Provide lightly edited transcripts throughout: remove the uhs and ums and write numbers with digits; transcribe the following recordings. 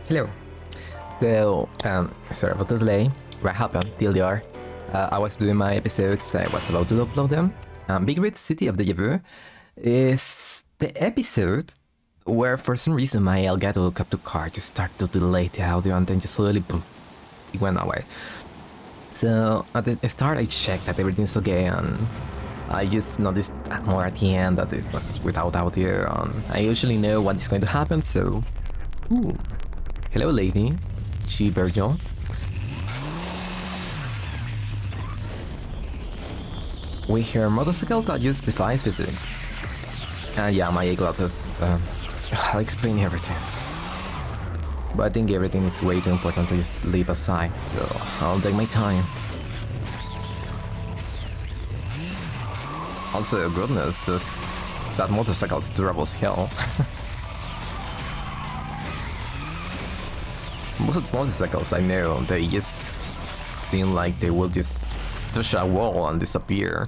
Hello. So, sorry about the delay. What happened? TLDR. I was doing my episodes, I was about to upload them. Big Red City of Deja Vu is the episode where for some reason my Elgato Capture card just started to delay the audio and then just slowly boom, it went away. So at the start I checked that everything's okay and I just noticed more at the end that it was without audio and I usually know what is going to happen, so... Ooh. Hello lady, Ch.2. We hear motorcycle that just defies physics. Yeah, my glottis. I'll explain everything. But I think everything is way too important to just leave aside, so I'll take my time. Also, goodness, just that motorcycle is durable as hell. Most of the motorcycles I know, they just seem like they will just touch a wall and disappear.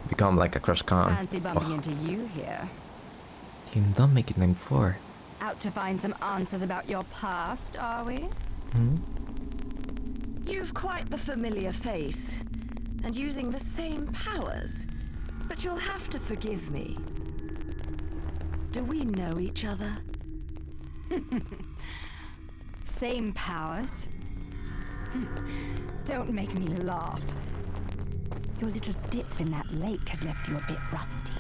Become like a crash car. Fancy bumping into you here. Team, don't make it 94. Out to find some answers about your past, are we? Hmm? You've quite the familiar face, and using the same powers. But you'll have to forgive me. Do we know each other? Same powers? Don't make me laugh. Your little dip in that lake has left you a bit rusty.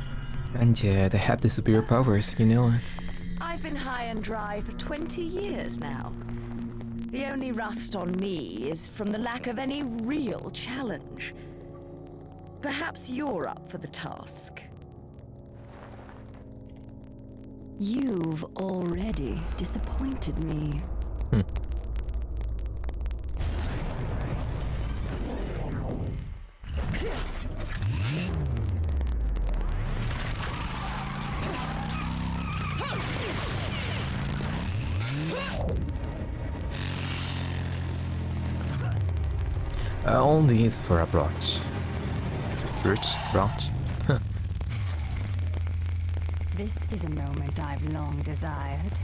And yeah, they have the superior powers, you know it. I've been high and dry for 20 years now. The only rust on me is from the lack of any real challenge. Perhaps you're up for the task. You've already disappointed me. All these for a brooch. Brooch? Huh. This is a moment I've long desired.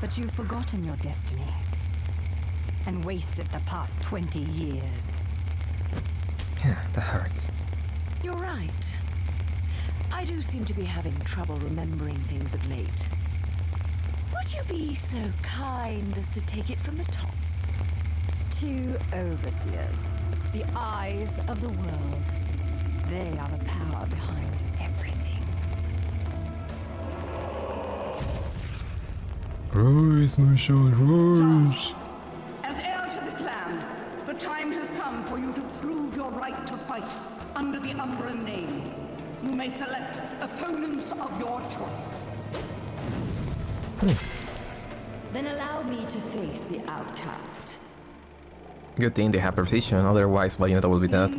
But you've forgotten your destiny. And wasted the past 20 years. Yeah, that hurts. You're right. I do seem to be having trouble remembering things of late. Would you be so kind as to take it from the top? 2 overseers, the eyes of the world. They are the power behind everything. Rise, my son, rise! As heir to the clan, the time has come for you to prove your right to fight under the umbra name. You may select opponents of your choice. Then allow me to face the outcast. Good thing they have precision, otherwise Bayonetta will be dead. The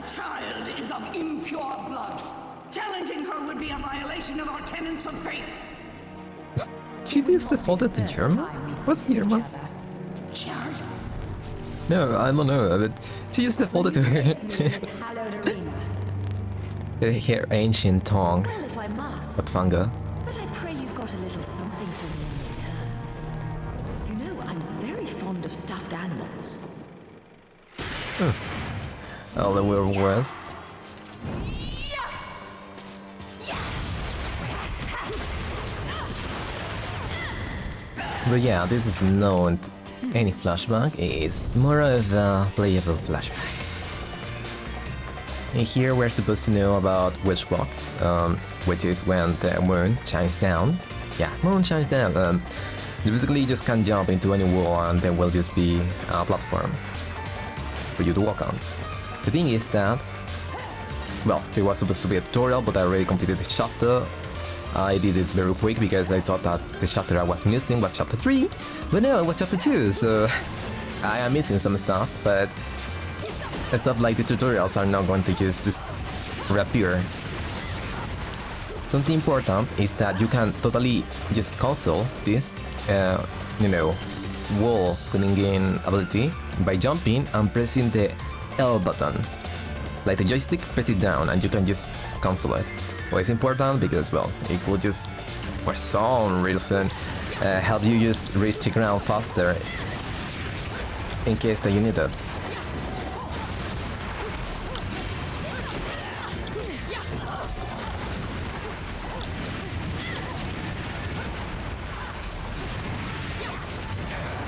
child is of impure blood. Challenging her would be a violation of our tenets of faith. She just defaulted to German? What's German? No, I don't know, but she just defaulted to her ancient tongue. Well, if I must. But Fanga. But I pray you've got a little something for me in return. You know, I'm very fond of stuffed animals. All the Wild West. But yeah, this is not any flashback, it's more of a playable flashback. And here we're supposed to know about Witch Rock, which is when the moon shines down. Yeah, moon shines down. You basically just can't jump into any wall and there will just be a platform for you to walk on. The thing is that, well, there was supposed to be a tutorial, but I already completed the chapter. I did it very quick because I thought that the chapter I was missing was chapter 3, but no, it was chapter 2, so I am missing some stuff, but stuff like the tutorials are not going to just reappear. Something important is that you can totally just cancel this, wall cleaning ability by jumping and pressing the L button. Like the joystick, press it down and you can just cancel it. Well, it's important because, well, it will just for some reason help you just reach the ground faster in case that you need it.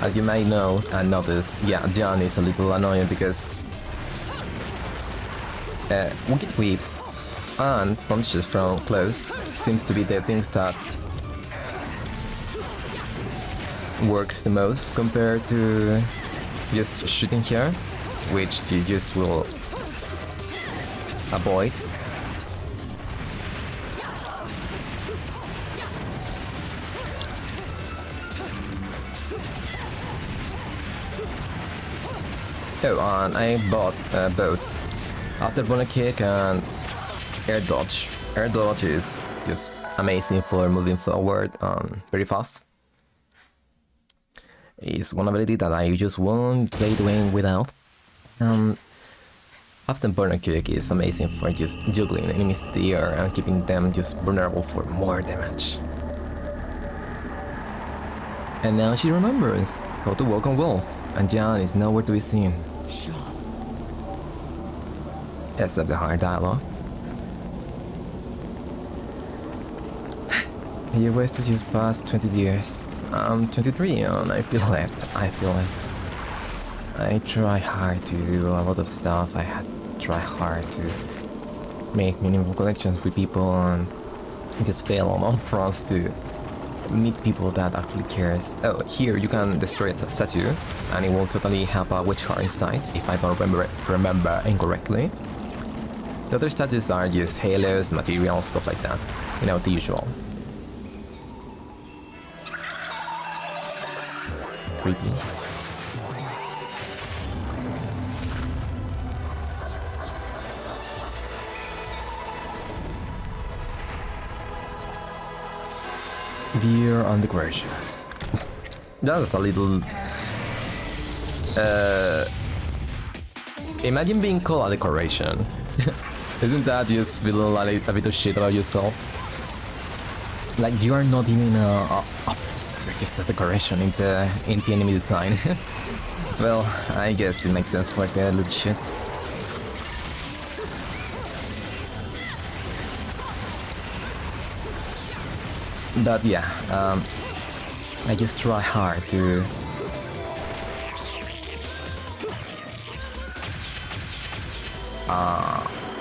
As you may know and notice, yeah, John is a little annoying because wicked whips and punches from close seems to be the things that works the most compared to just shooting here, which you just will avoid. Oh, and I bought both after bonus kick and air dodge. Air dodge is just amazing for moving forward very fast. It's one ability that I just won't play doing without. After burner kick is amazing for just juggling enemies in the air and keeping them just vulnerable for more damage. And now she remembers how to walk on walls, and John is nowhere to be seen. Except the hard dialogue. You wasted your past 20 years. I'm 23 and I feel it. I try hard to do a lot of stuff. I had try hard to make meaningful connections with people and just fail on all fronts to meet people that actually cares. Oh, here you can destroy a statue and it will totally have a witch heart inside if I don't remember incorrectly. The other statues are just halos, materials, stuff like that. You know, the usual. Creepy. Deer on the gracious. That's a little... imagine being called a decoration. Isn't that just feeling like a bit of shit about yourself? Like you are not even you're just a decoration in the enemy design. Well, I guess it makes sense for the little shits. But yeah, I just try hard to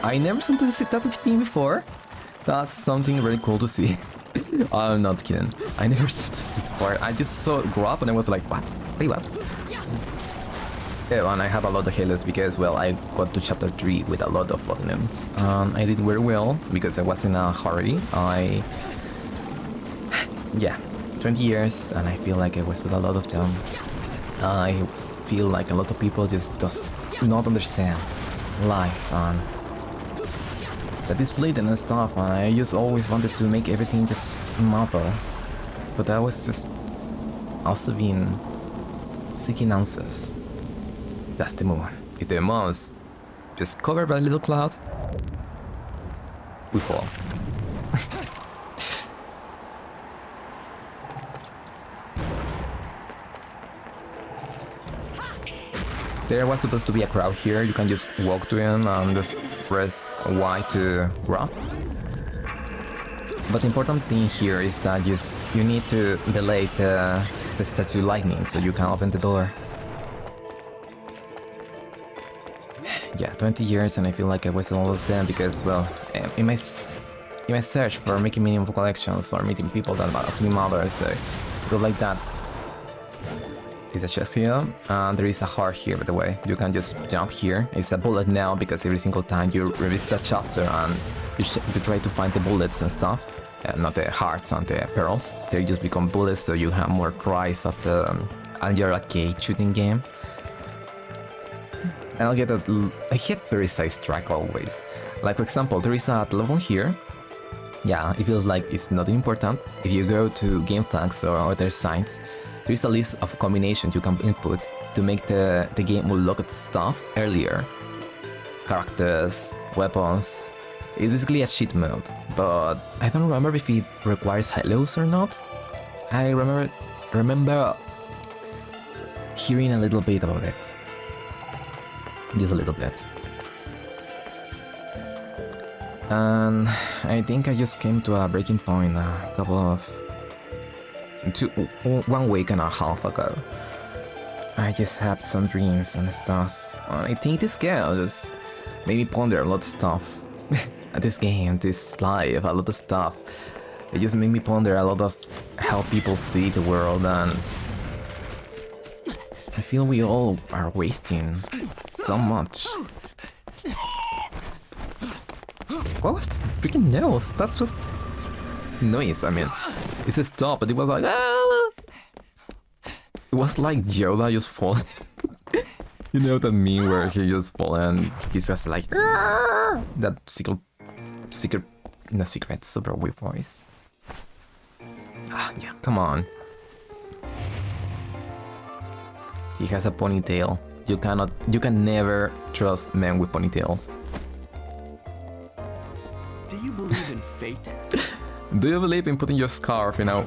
I never seen this type of thing before. That's something really cool to see. I'm not kidding. I never saw this before. I just saw it grow up and I was like, what? Wait, what? Oh, and I have a lot of halos because, well, I got to chapter 3 with a lot of platinums. I did very well because I was in a hurry. Yeah, 20 years and I feel like I wasted a lot of them. I feel like a lot of people just does not understand life and that is fleeting and stuff, and I just always wanted to make everything just matter. But I was just also been seeking answers. That's the moon. If the moon is just covered by a little cloud, we fall. There was supposed to be a crowd here. You can just walk to him and just press Y to grab. But the important thing here is that you need to delay the statue lightning so you can open the door. Yeah, 20 years and I feel like I wasted all of them because, well, in my search for making meaningful collections or meeting people that actually matter, so stuff like that. There's a chest here, and there is a heart here, by the way. You can just jump here. It's a bullet now because every single time you revisit that chapter and you try to find the bullets and stuff, not the hearts and the pearls, they just become bullets so you have more tries at the Angel arcade shooting game. And I get very sidetracked always. Like for example, there is a telephone here. Yeah, it feels like it's not important. If you go to game flags or other sites, there is a list of combinations you can input to make the game unlock stuff earlier. Characters, weapons, It's basically a cheat mode, but I don't remember if it requires hellos or not. I remember hearing a little bit about it. Just a little bit. And I think I just came to a breaking point a couple of... 1 week and a half ago. I just had some dreams and stuff. I think this game just made me ponder a lot of stuff. This game, this life, a lot of stuff. It just made me ponder a lot of how people see the world, and I feel we all are wasting so much. What was the freaking noise? That's just noise. I mean, it's a stop, but it was like ah! It was like Yoda just falling. You know that meme where he just fall and he's just like ah! That secret super weird voice. Ah, yeah, come on. He has a ponytail. You can never trust men with ponytails. Do you believe in fate? Do you believe in putting your scarf, you know?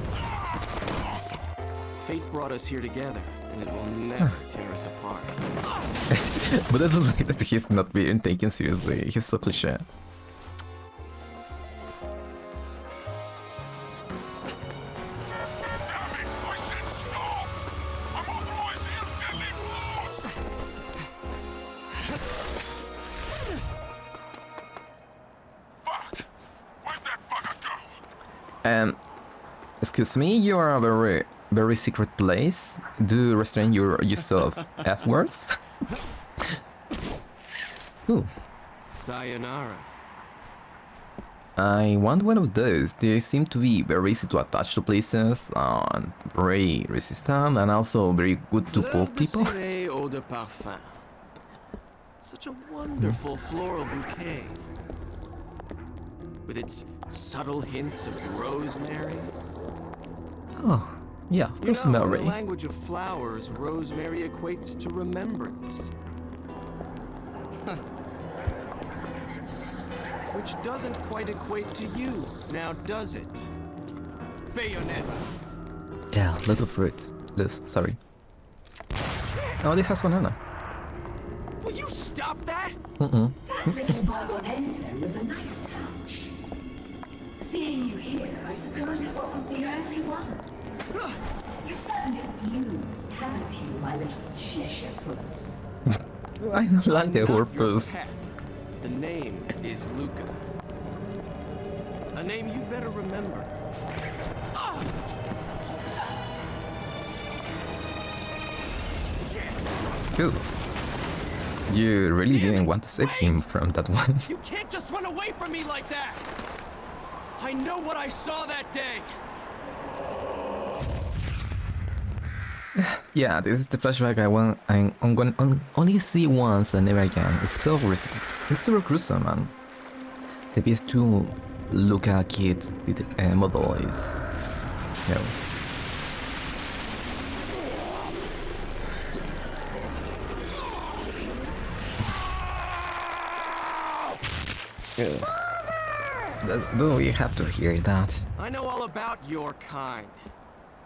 Fate brought us here together, and it will never tear us apart. But I don't like that he's not being taken seriously. He's so cliche. Excuse me, you are a very secret place. Do restrain your use of F words. Ooh. Sayonara. I want one of those. They seem to be very easy to attach to places, and very resistant, and also very good to pull people. Eau de parfum. Such a wonderful floral bouquet. With its subtle hints of rosemary. Oh, yeah, You know, in the Rosemary. language of flowers, rosemary equates to remembrance. Which doesn't quite equate to you, now does it? Bayonetta. Yeah, little fruit. Sorry. Oh, this has banana. Will you stop that? That little bug on Enzo was a nice touch. Seeing you here, I suppose it wasn't the only one. You've certainly bloomed, haven't you, my little Cheshire puss? I don't like the Not word your puss. pet. The name is Luca. A name you better remember. Cool. You really didn't want to save him from that one. You can't just run away from me like that! I know what I saw that day! Yeah, this is the flashback I'm gonna only see once and never again. It's so gruesome. It's super gruesome, man. The PS2 Luca kid model is, you know. Do we have to hear that? I know all about your kind.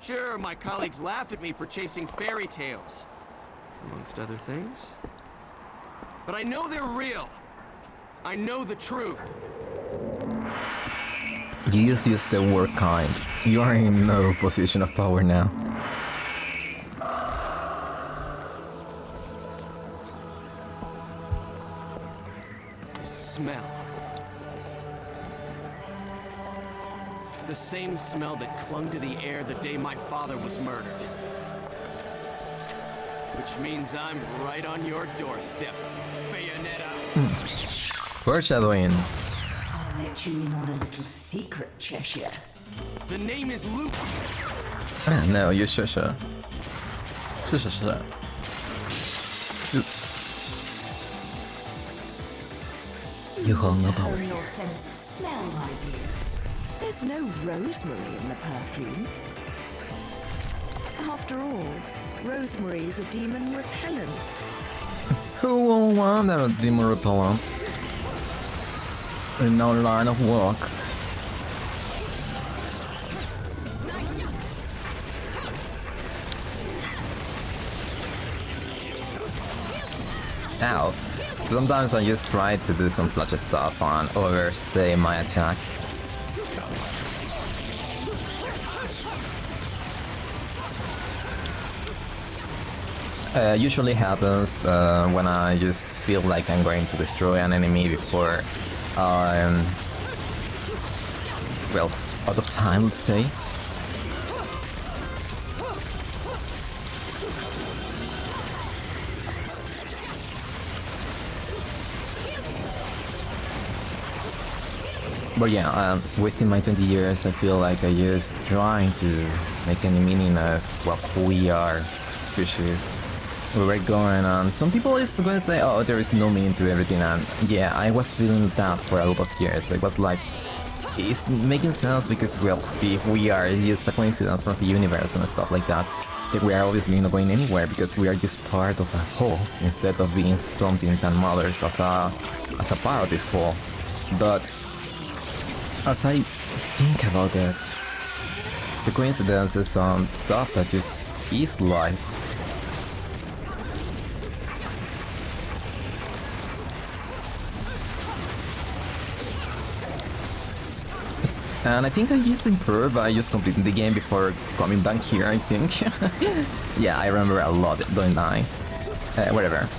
Sure, my colleagues laugh at me for chasing fairy tales, amongst other things. But I know they're real. I know the truth. You just use the word kind. You are in no position of power now. The smell. It's the same smell that clung to the air the day my father was murdered. Which means I'm right on your doorstep, Bayonetta. Foreshadowing. I'll let you in on a little secret, Cheshire. The name is Luke. Ah, no, you shusha. Shusha. You hung about. Hone your sense of smell, my dear. There's no rosemary in the perfume. After all, rosemary is a demon repellent. Who will want a demon repellent? no line of work. Ow. Sometimes I just try to do some flashy stuff and overstay my attack. Usually happens when I just feel like I'm going to destroy an enemy before I'm, well, out of time, let's say. But yeah, wasting my 20 years, I feel like I just trying to make any meaning of what we are, species. Where we're going, and some people is going to say, oh, there is no meaning to everything, and yeah, I was feeling that for a lot of years. It was like, it's making sense because, well, if we are just a coincidence from the universe and stuff like that, then we are obviously not going anywhere because we are just part of a whole instead of being something that matters as a part of this whole. But as I think about it, the coincidences and stuff that just is life. And I think I just improved by just completing the game before coming back here, I think. Yeah, I remember a lot, don't I? Whatever.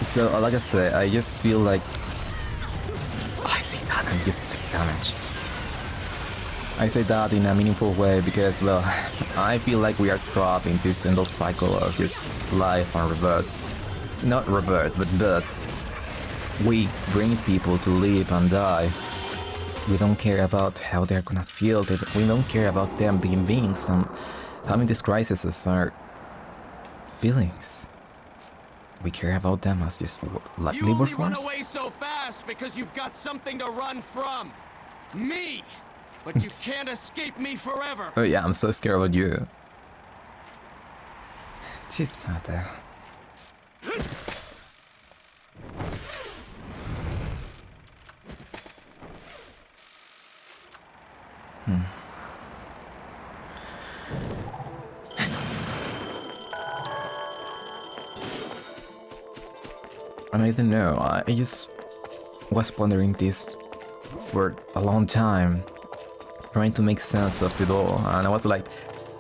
So, like I said, I just feel like... I say that and just take damage. I say that in a meaningful way because, well, I feel like we are trapped in this endless cycle of just life and revert. Not revert, but birth. We bring people to live and die. We don't care about how they're gonna feel. We don't care about them being beings and having these crises as our feelings. We care about them as just like You labor only run force. away so fast because you've got something to run from. Me! But you can't escape me forever! Oh yeah, I'm so scared about you. Ch.2. And I don't know, I just was pondering this for a long time, trying to make sense of it all, and I was like,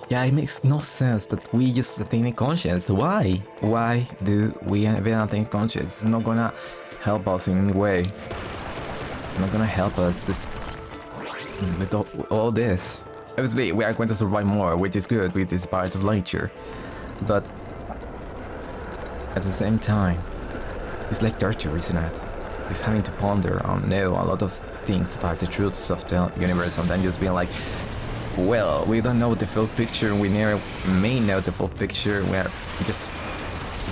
yeah, it makes no sense that we just attain conscience. Why? Why do we even attain conscience? It's not gonna help us in any way. It's not gonna help us just with all this. Obviously, we are going to survive more, which is good, which is part of nature. But at the same time, it's like torture, isn't it? It's having to ponder and know a lot of things that are the truths of the universe, and then just being like, well, we don't know the full picture, we never may know the full picture, we're just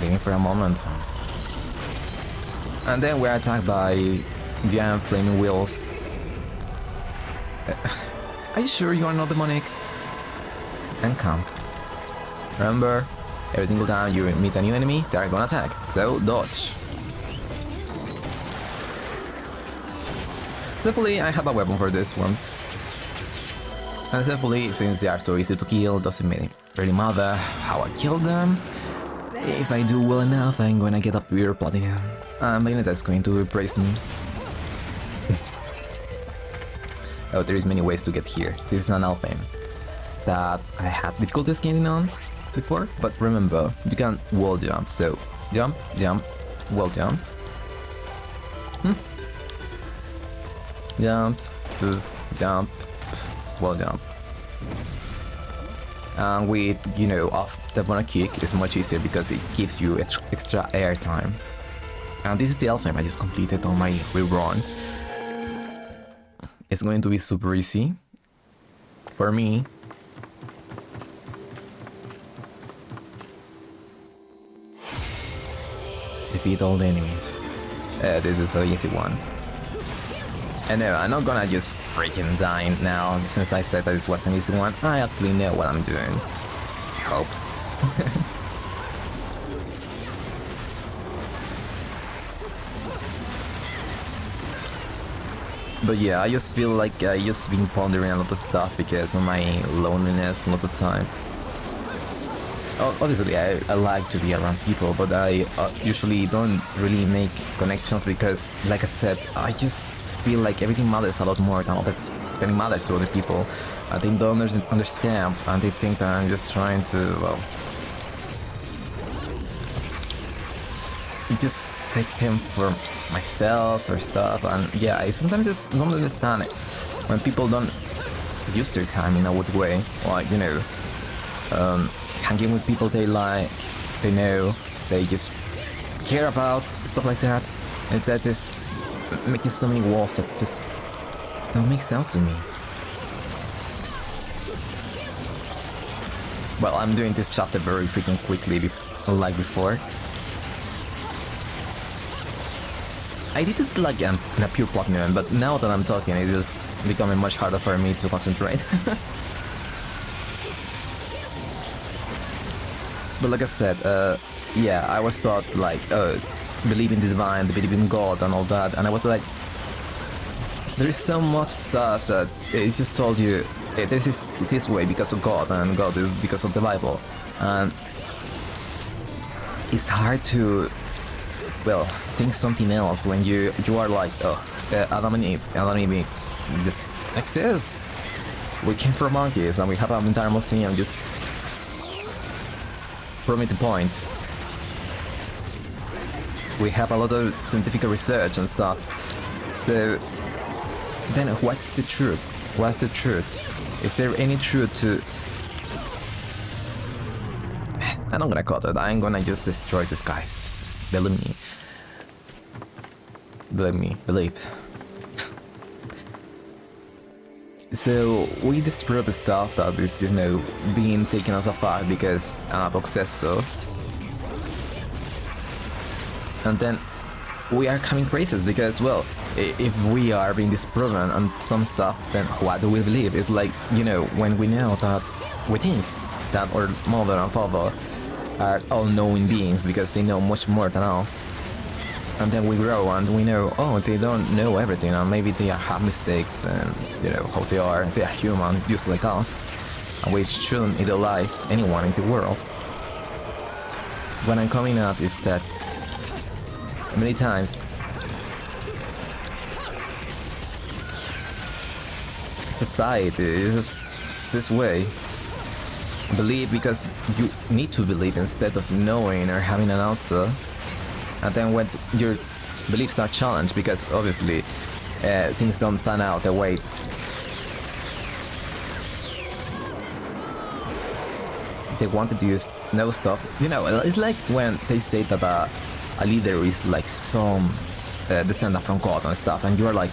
living for a moment. And then we're attacked by giant flaming wheels. Are you sure you are not demonic? And can't. Remember, every single time you meet a new enemy, they are gonna attack, so dodge. Thankfully, I have a weapon for this once. And thankfully, since they are so easy to kill, doesn't really matter how I kill them. If I do well enough, I'm gonna get a pure platinum. And Bayonetta is going to praise me. Oh, there is many ways to get here. This is an alpha that I had difficulties getting on before, but remember, you can wall jump, so jump, jump, wall jump. Jump, jump, wall jump. And with, you know, off the one kick is much easier because it gives you extra air time. And this is the alpha I just completed on my rerun. It's going to be super easy for me. Defeat all the enemies. This is an easy one. And no, I'm not gonna just freaking die now since I said that this was an easy one. I actually know what I'm doing. I hope. But yeah, I just feel like I just been pondering a lot of stuff because of my loneliness most of the time. Obviously, I like to be around people, but I usually don't really make connections because, like I said, I just feel like everything matters a lot more than it matters to other people. They don't understand, and they think that I'm just trying to, well, just take them for myself or stuff. And yeah, I sometimes just don't understand it when people don't use their time in a good way, like, you know, hanging with people they like, they know, they just care about, stuff like that. Instead, just making so many walls that just don't make sense to me. Well, I'm doing this chapter very freaking quickly, like before. I did this like in a pure plot moment, but now that I'm talking, it's just becoming much harder for me to concentrate. But like I said, yeah, I was taught like, believe in the divine, believe in God and all that, and I was like, there is so much stuff that it's just told you, this is this way because of God, and God is because of the Bible, and it's hard to, well, think something else when you are like, oh, Adam and Eve just exist. We came from monkeys and we have an entire museum just proving the point. We have a lot of scientific research and stuff. So then what's the truth? What's the truth? Is there any truth to... I'm not gonna cut it. I'm gonna just destroy this, guys. Believe me. Believe me. Believe. So we disprove the stuff that is, you know, being taken as a fact because book says so. And then we are coming crazy because, well, if we are being disproven on some stuff, then what do we believe? It's like, you know, when we know that we think that our mother and father are all-knowing beings because they know much more than us. And then we grow and we know, oh, they don't know everything, and maybe they have mistakes, and you know how they are human, just like us, and we shouldn't idolize anyone in the world. What I'm coming at is that many times society is this way. Believe because you need to believe instead of knowing or having an answer. And then when your beliefs are challenged, because obviously things don't pan out the way they wanted to know stuff. You know, it's like when they say that a leader is like some descendant from God and stuff, and you are like,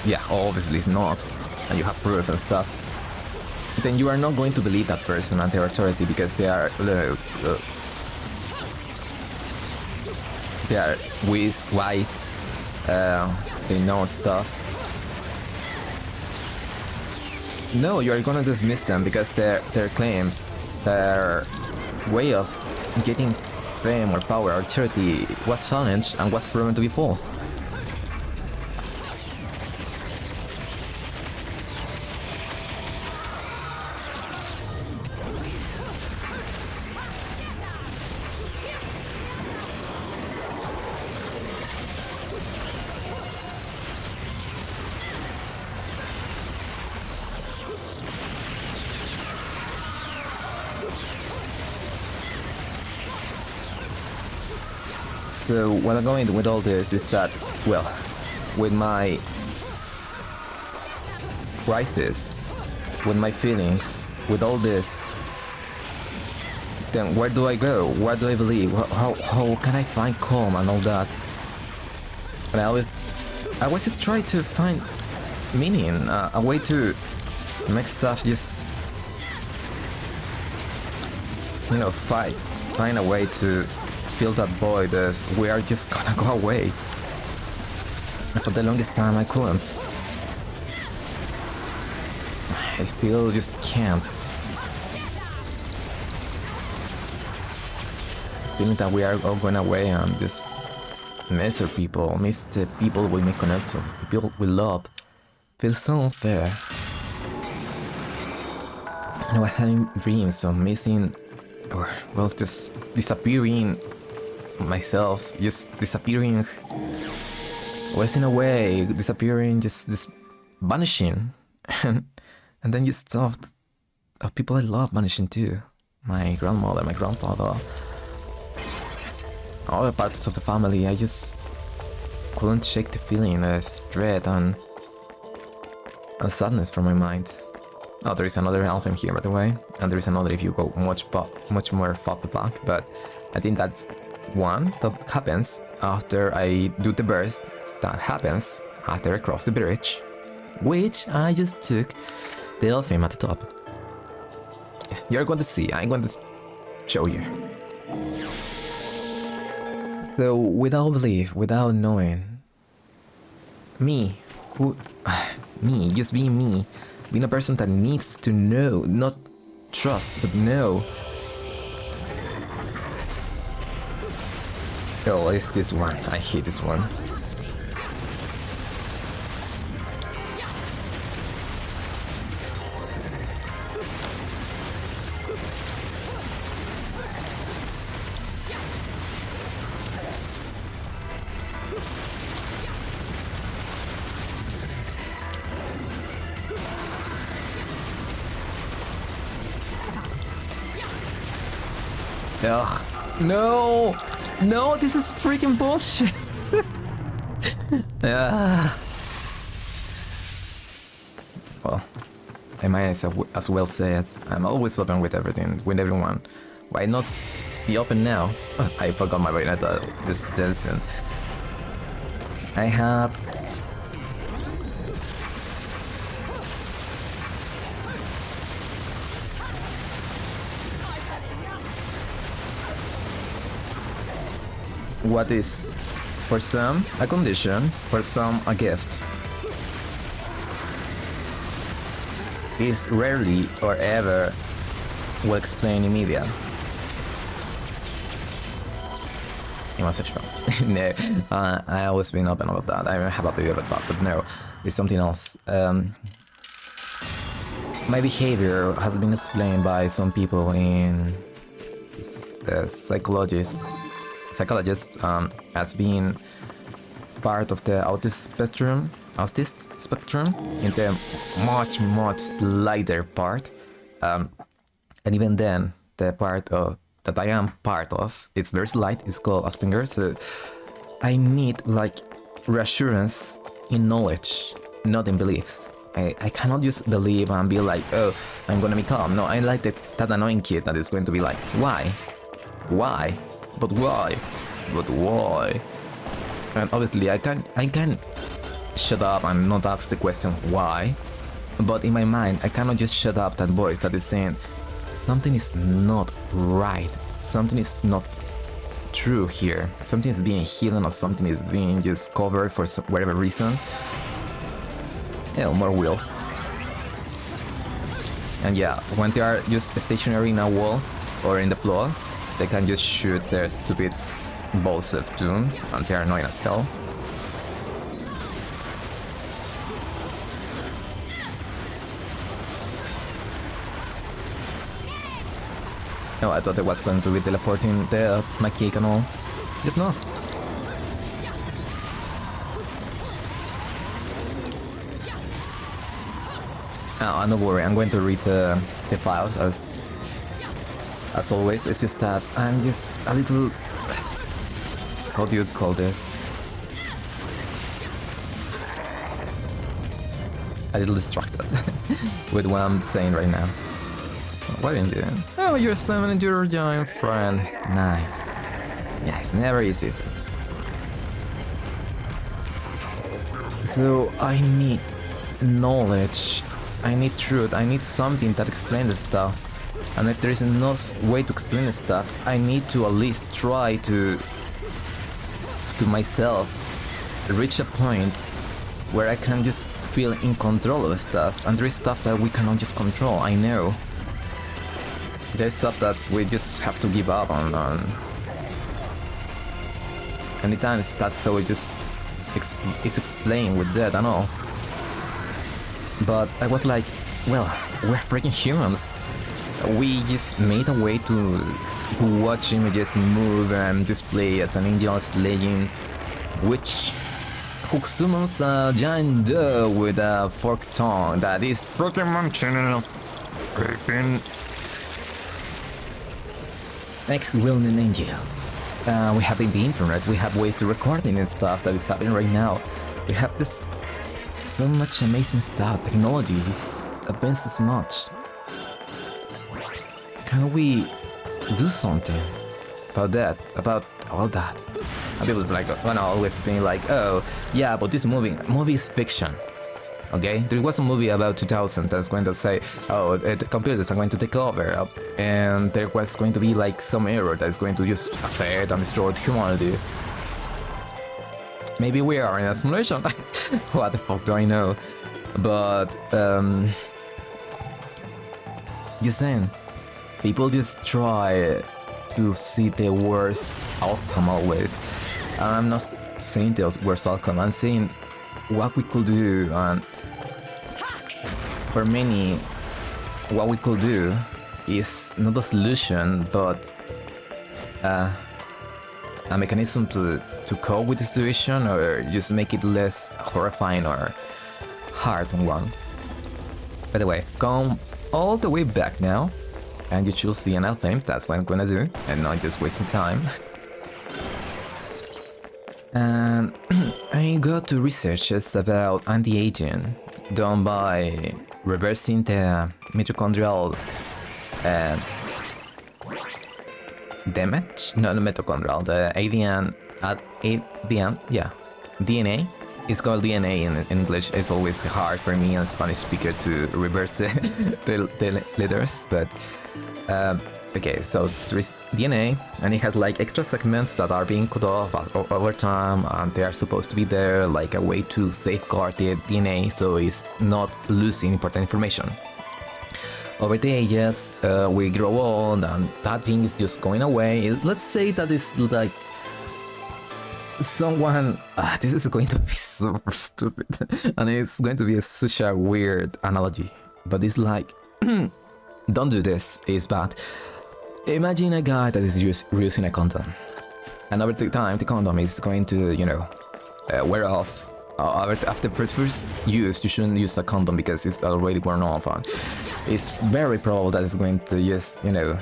yeah, obviously it's not, and you have proof and stuff. Then you are not going to believe that person and their authority because they are wise, they know stuff. No, you are gonna dismiss them because their claim, their way of getting fame or power or authority was challenged and was proven to be false. So what I'm going with all this is that, well, with my crisis, with my feelings, with all this, then where do I go? Where do I believe? How can I find calm and all that? And I was just trying to find meaning, a way to make stuff just, you know, find a way to fill that void that we are just gonna go away. And for the longest time I couldn't. I still just can't. Feeling that we are all going away and just miss our people, miss the people we make connections, people we love. Feels so unfair. You know, having dreams of missing, or well, just disappearing myself, just disappearing, wasting away, disappearing, just vanishing, and then just thought of people I love vanishing too. My grandmother, my grandfather, other parts of the family. I just couldn't shake the feeling of dread and sadness from my mind. Oh, there is another alpha here, by the way, and there is another if you go much more further back, but I think that's one that happens after I do the burst, that happens after I cross the bridge, which I just took the elfim at the top. You're going to see, I'm going to show you. So, without belief, without knowing, me, just being me, being a person that needs to know, not trust, but know. Oh, it's this one. I hate this one. Ugh. No! No, this is freaking bullshit! Well, I might as well say it. I'm always open with everything, with everyone. Why not be open now? Oh, I forgot my Bayonetta, this dancing. I have... What is, for some, a condition, for some, a gift, is rarely or ever will explain in media. Homosexual. No, I always been open about that. I have a video about that, but no, it's something else. My behavior has been explained by some people in psychologists as being part of the autist spectrum in the much slighter part, and even then the part of that I am part of, it's very slight, it's called Asperger, so I need like reassurance in knowledge, not in beliefs. I cannot just believe and be like, oh, I'm gonna be calm. No, I like that annoying kid that is going to be like, why? But why? And obviously I can shut up and not ask the question why, but in my mind I cannot just shut up that voice that is saying something is not right, something is not true here, something is being hidden or something is being just covered for whatever reason. More wheels. And yeah, when they are just stationary in a wall or in the floor, they can just shoot their stupid balls of doom, and they are annoying as hell. Oh, I thought it was going to be teleporting my cake and all. It's not. Oh, don't worry, I'm going to read the files as always. It's just that I'm just a little... How do you call this? A little distracted with what I'm saying right now. What are you doing? Oh, you're summoning your giant friend. Nice. Yeah, it's never easy, is it? So I need knowledge. I need truth. I need something that explains the stuff. And if there is no way to explain the stuff, I need to at least try to myself reach a point where I can just feel in control of stuff. And there is stuff that we cannot just control, I know. There's stuff that we just have to give up on. Anytime that's so it just it's explained with that and all. But I was like, well, we're freaking humans. We just made a way to watch images move and display as an angel slaying witch who summons a giant dog with a forked tongue that is freaking munching freaking ex-willing angel. We have in the internet, we have ways to recording and stuff that is happening right now. We have this so much amazing stuff. Technology is advances much. Can we do something about that? About all that? And people's like, wanna always being like, oh yeah, but this movie is fiction. Okay, there was a movie about 2000 that's going to say, oh, the computers are going to take over, and there was going to be like some error that's going to just affect and destroy humanity. Maybe we are in a simulation. What the fuck do I know? But just saying, people just try to see the worst outcome always. I'm not saying the worst outcome, I'm saying what we could do, and for many, what we could do is not a solution, but a mechanism to cope with the situation, or just make it less horrifying or hard on one. By the way, come all the way back now, and you choose the NL theme, that's what I'm gonna do, and not just wasting time. And I got to researches about anti-aging done by reversing the mitochondrial damage? No, the mitochondrial, the DNA. It's called DNA in English. It's always hard for me as a Spanish speaker to reverse the letters, but okay, so there is DNA, and it has like extra segments that are being cut off over time, and they are supposed to be there like a way to safeguard the DNA so it's not losing important information. Over the ages, we grow old, and that thing is just going away. Let's say that it's like someone... this is going to be super stupid, and it's going to be such a weird analogy, but it's like... Don't do this, it's bad. Imagine a guy that is using a condom, and over the time the condom is going to, you know, wear off. After first use, you shouldn't use a condom because it's already worn off, and it's very probable that it's going to just, you know,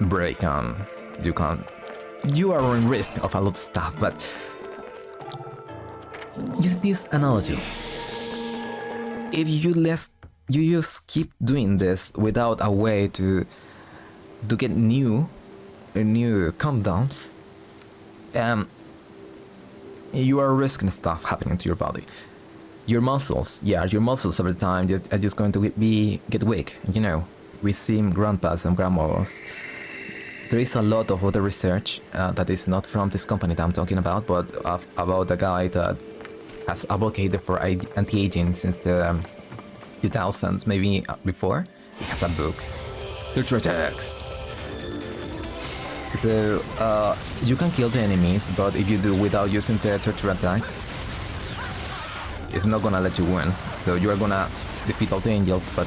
break, and you are in risk of a lot of stuff. But use this analogy. If you just keep doing this without a way to get new condoms, you are risking stuff happening to your body. Your muscles over time are just going to get weak. You know, we see grandpas and grandmothers. There is a lot of other research that is not from this company that I'm talking about, but about a guy that has advocated for anti-aging since the 2000s, maybe before. He has a book, Torture Attacks. So you can kill the enemies, but if you do without using the torture attacks, it's not gonna let you win. So you are gonna defeat all the angels, but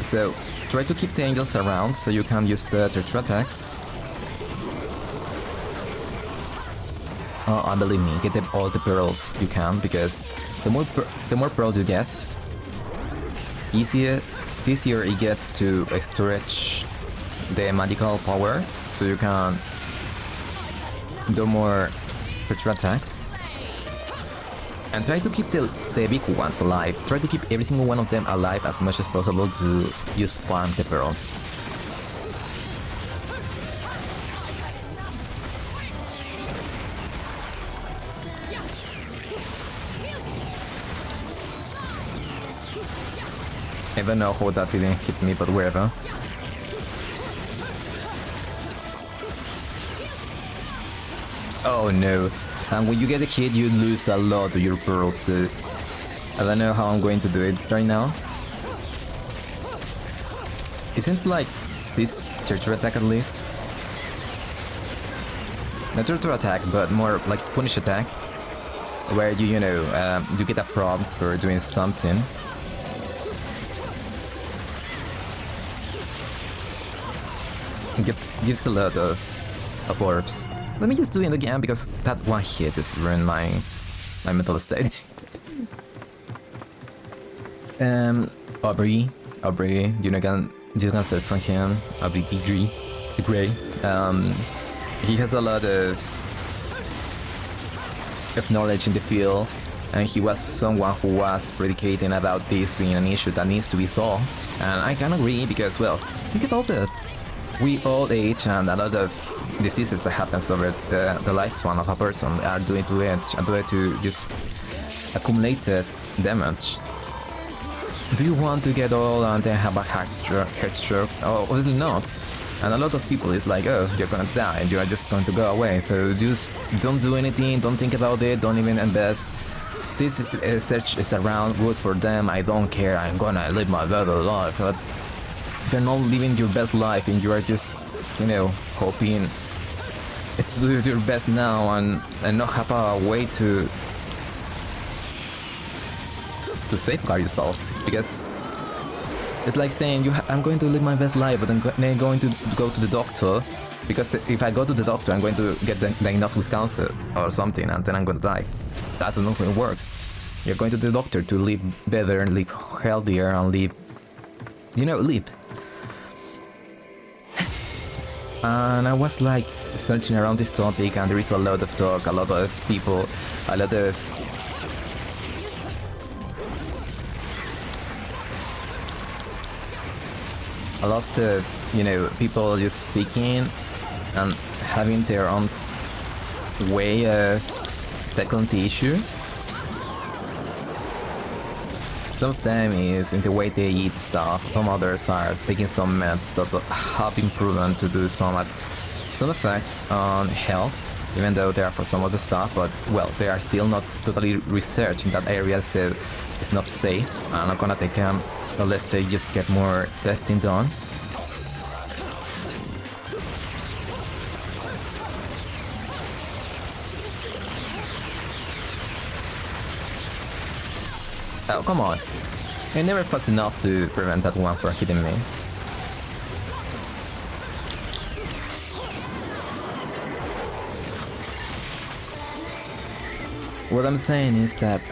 so try to keep the angels around so you can use the torture attacks. And believe me, get all the pearls you can, because the more pearls you get, easier it gets to stretch the magical power, so you can do more torture attacks. And try to keep the big ones alive. Try to keep every single one of them alive as much as possible to use farm the pearls. I don't know how that didn't hit me, but wherever. Oh no. And when you get a hit, you lose a lot of your pearls, so I don't know how I'm going to do it right now. It seems like this torture attack at least not torture attack, but more like punish attack, where you know, you get a prompt for doing something. It gives a lot of orbs. Let me just do it again because that one hit just ruined my mental state. Aubry, you can search from him. Aubry the Grey. He has a lot of knowledge in the field, and he was someone who was predicating about this being an issue that needs to be solved. And I can agree because, well, think about it. We all age, and a lot of diseases that happens over the lifespan of a person are due to age, and due to just accumulated damage. Do you want to get old and then have a heart stroke? Oh, obviously not. And a lot of people is like, oh, you're gonna die, you are just going to go away. So just don't do anything, don't think about it, don't even invest. This search is around, good for them, I don't care, I'm gonna live my better life. But they're not living your best life and you are just, you know, hoping to do your best now and not have a way to safeguard yourself. Because it's like saying, I'm going to live my best life, but I'm going to go to the doctor, because if I go to the doctor, I'm going to get diagnosed with cancer or something, and then I'm going to die. That's not how it works. You're going to the doctor to live better, and live healthier, and live, you know, live. And I was like searching around this topic, and there is a lot of talk, a lot of people, a lot of you know, people just speaking and having their own way of tackling the issue. Some of them is in the way they eat stuff, some others are taking some meds that have been proven to do some effects on health, even though they are for some other stuff, but well, they are still not totally researched in that area, so it's not safe. I'm not gonna take them unless they just get more testing done. Oh, come on. I never fast enough to prevent that one from hitting me. What I'm saying is that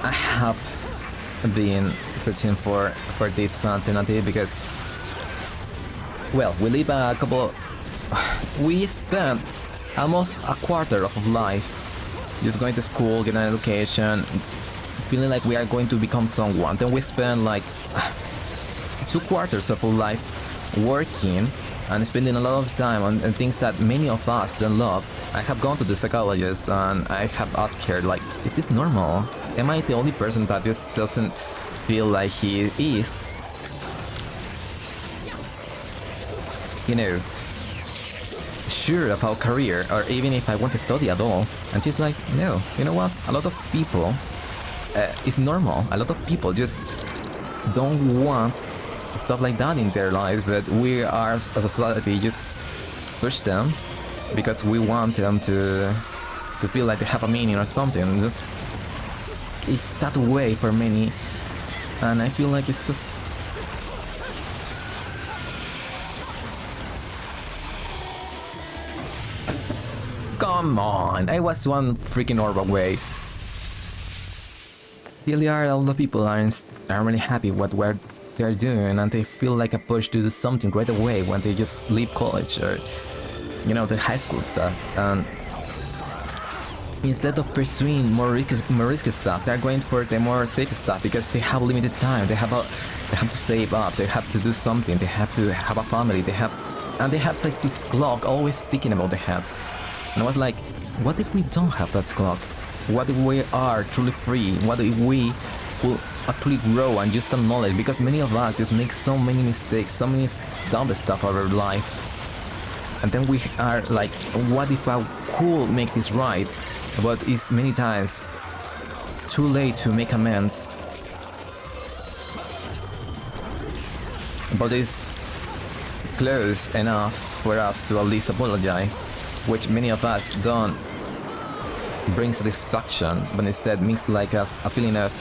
I have been searching for this alternative because, well, we live a couple... We spend almost a quarter of life just going to school, getting an education, feeling like we are going to become someone. Then we spend like 2/4 of our life working and spending a lot of time on things that many of us don't love. I have gone to the psychologist and I have asked her, like, is this normal? Am I the only person that just doesn't feel like he is, you know, sure of our career, or even if I want to study at all? And she's like, no, you know what? A lot of people, it's normal. A lot of people just don't want stuff like that in their lives, but we are, as a society, just push them because we want them to feel like they have a meaning or something. Just, it's that way for many, and I feel like it's just... Come on, I was one freaking orb away. TLDR, all the people aren't really happy with what they're doing, and they feel like a push to do something right away when they just leave college or, you know, the high school stuff. And instead of pursuing more risky stuff, they're going for the more safe stuff because they have limited time. They have to save up. They have to do something. They have to have a family. They have like this clock always ticking about their head. And I was like, what if we don't have that clock? What if we are truly free? What if we will actually grow and just acknowledge? Because many of us just make so many mistakes, so many dumb stuff of our life. And then we are like, what if I could make this right? But it's many times too late to make amends. But it's close enough for us to at least apologize. which many of us don't bring satisfaction, but instead makes like us a feeling of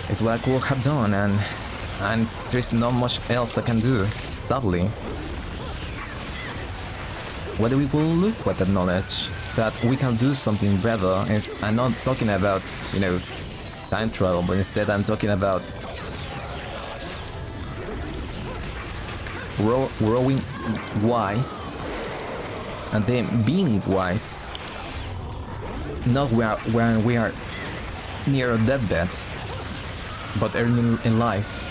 it's what I could have done, and there's not much else I can do, sadly. Whether we will look with that knowledge that we can do something better, and I'm not talking about, you know, time travel, but instead I'm talking about growing wise, and then being wise, not when we are near a deathbed, but early in life.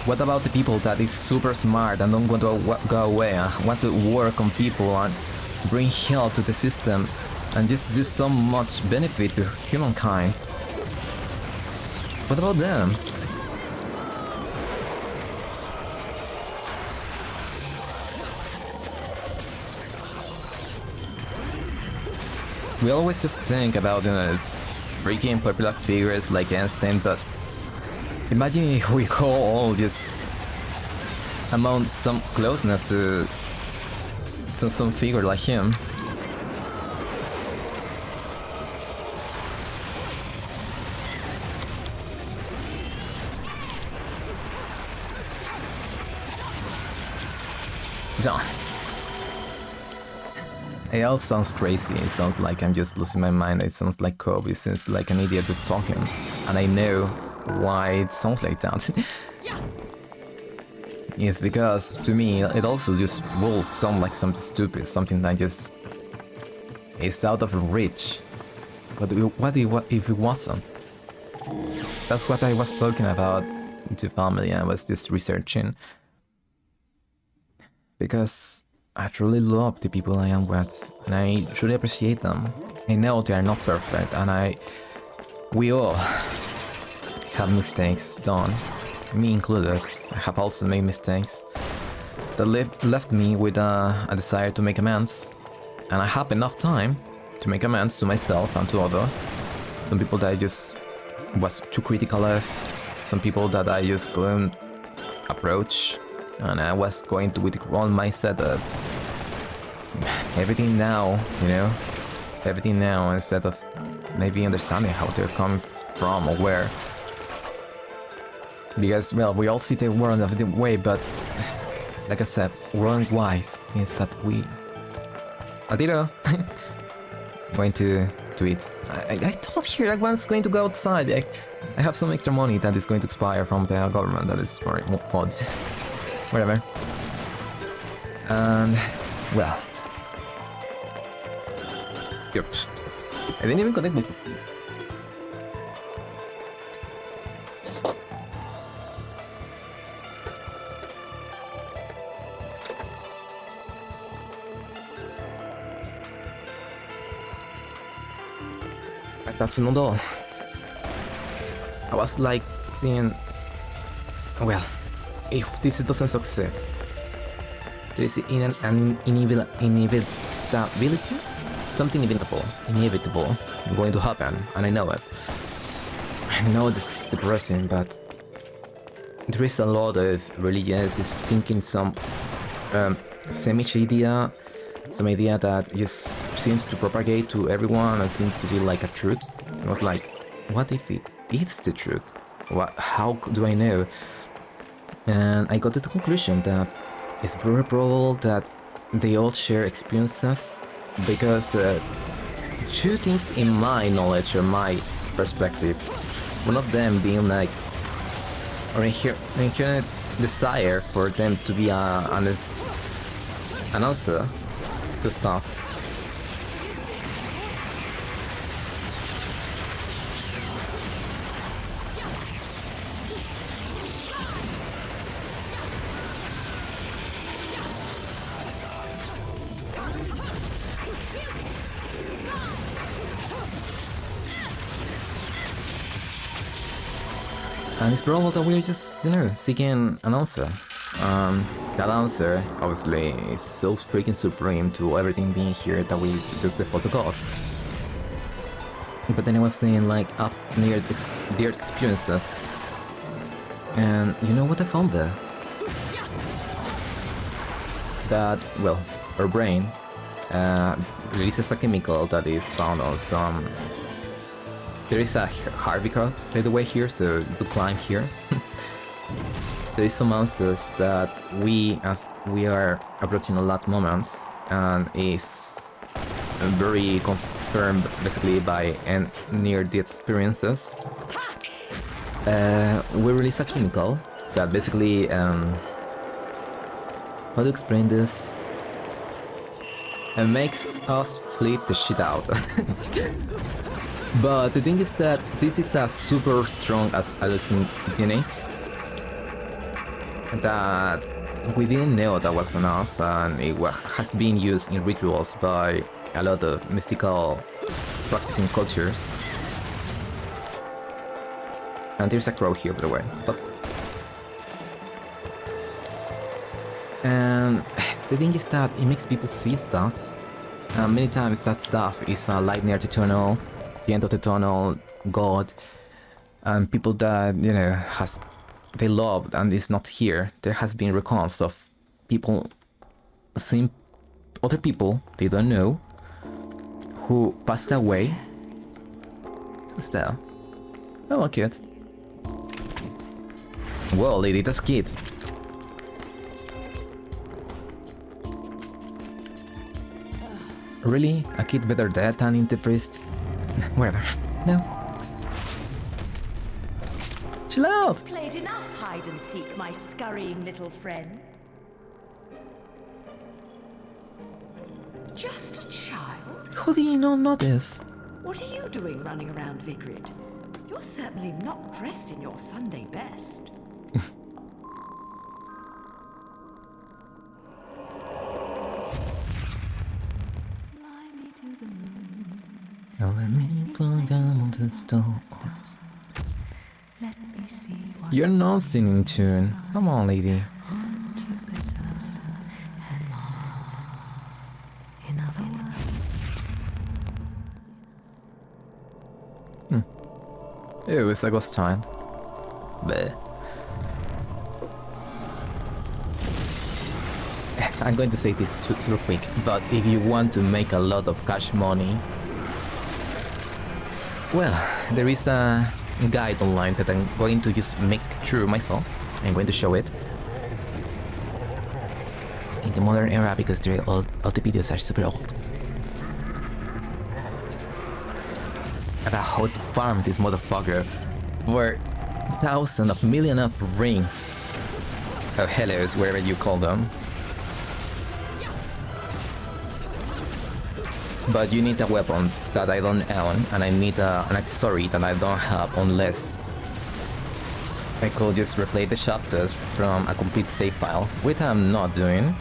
What about the people that is super smart and don't want to go away and want to work on people and bring health to the system and just do so much benefit to humankind? What about them? We always just think about, you know, freaking popular figures like Einstein, but imagine if we all just amount some closeness to some figure like him. Done. It all sounds crazy, it sounds like I'm just losing my mind, it sounds like Kobe, it sounds like an idiot just talking, and I know why it sounds like that. It's because, to me, it also just will sound like something stupid, something that just is out of reach. But what if it wasn't? That's what I was talking about to family, I was just researching. Because I truly love the people I am with, and I truly appreciate them. I know they are not perfect, and we all have mistakes done, me included. I have also made mistakes that left me with a desire to make amends, and I have enough time to make amends to myself and to others. Some people that I just was too critical of, some people that I just couldn't approach, and I was going to with the wrong mindset of everything now, you know, everything now, instead of maybe understanding how they're coming from or where. Because, well, we all see the world a different way, but like I said, growing wise means that we... Adiro! Going to eat. I told here I was going to go outside. I have some extra money that is going to expire from the government that is for funds. Whatever. And, well... Yep. I didn't even connect my PC. But that's not all. I was like seeing... Well, if this doesn't succeed, there is an inevitability? Something inevitable going to happen, and I know it. I know this is depressing, but there is a lot of religions just thinking some idea, some idea that just seems to propagate to everyone and seems to be like a truth. I was like, what if it is the truth? How do I know? And I got to the conclusion that it's very probable that they all share experiences, because two things in my knowledge or my perspective, one of them being like an inherent desire for them to be an answer to stuff. And it's probable that we're just, you know, seeking an answer. That answer, obviously, is so freaking supreme to everything being here that we just default to God. But then I was saying, like, near experiences. And you know what I found there? that, well, our brain releases a chemical that is found on some... There is a Harvey card, by the way, here, so to climb here. There is some answers that as we are approaching a lot moments, and is very confirmed basically by near-death experiences. We release a chemical that basically, how to explain this? It makes us flip the shit out. But the thing is that this is a super strong as hallucinogenic that we didn't know that was on us, and it has been used in rituals by a lot of mystical practicing cultures. And there's a crow here, by the way. But... And the thing is that it makes people see stuff. Many times that stuff is a light near the tunnel, the end of the tunnel, God, and people that, you know, they loved and is not here. There has been recounts of people seeing other people they don't know who passed away. Who's that? Oh, a kid. Whoa, lady, that's a kid. Really? A kid better dead than in the priest? Whatever. No. Chill out! Played enough hide and seek, my scurrying little friend. Just a child? How do you not notice? What are you doing running around Vigrid? You're certainly not dressed in your Sunday best. Fly me to the moon. Now let me pull down the stone. Let me see what You're not singing tune. Come on, lady. in other words. Ew, it's a ghost time. Bleh. I'm going to say this super quick, but if you want to make a lot of cash money, well, there is a guide online that I'm going to just make through myself. I'm going to show it in the modern era because all the videos are super old. About how to farm this motherfucker for thousands of millions of rings. Or hellos, wherever you call them. But you need a weapon that I don't own, and I need an accessory that I don't have unless I could just replay the chapters from a complete save file, which I'm not doing.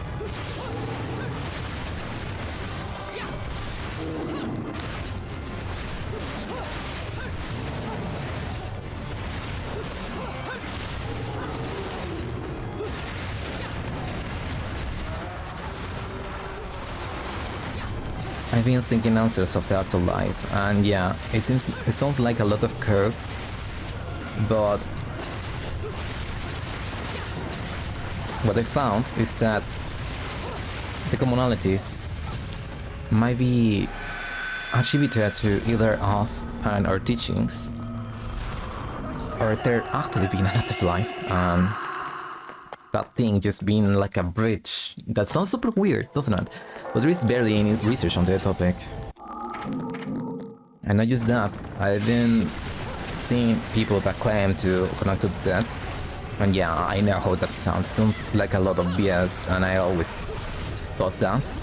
I've been thinking answers of the afterlife, and yeah, it sounds like a lot of code, but what I found is that the commonalities might be attributed to either us and our teachings, or there actually being an afterlife, and that thing just being like a bridge. That sounds super weird, doesn't it? But there is barely any research on the topic. And not just that, I've been seeing people that claim to connect to death. And yeah, I know how that sounds. Sounds like a lot of BS, and I always thought that.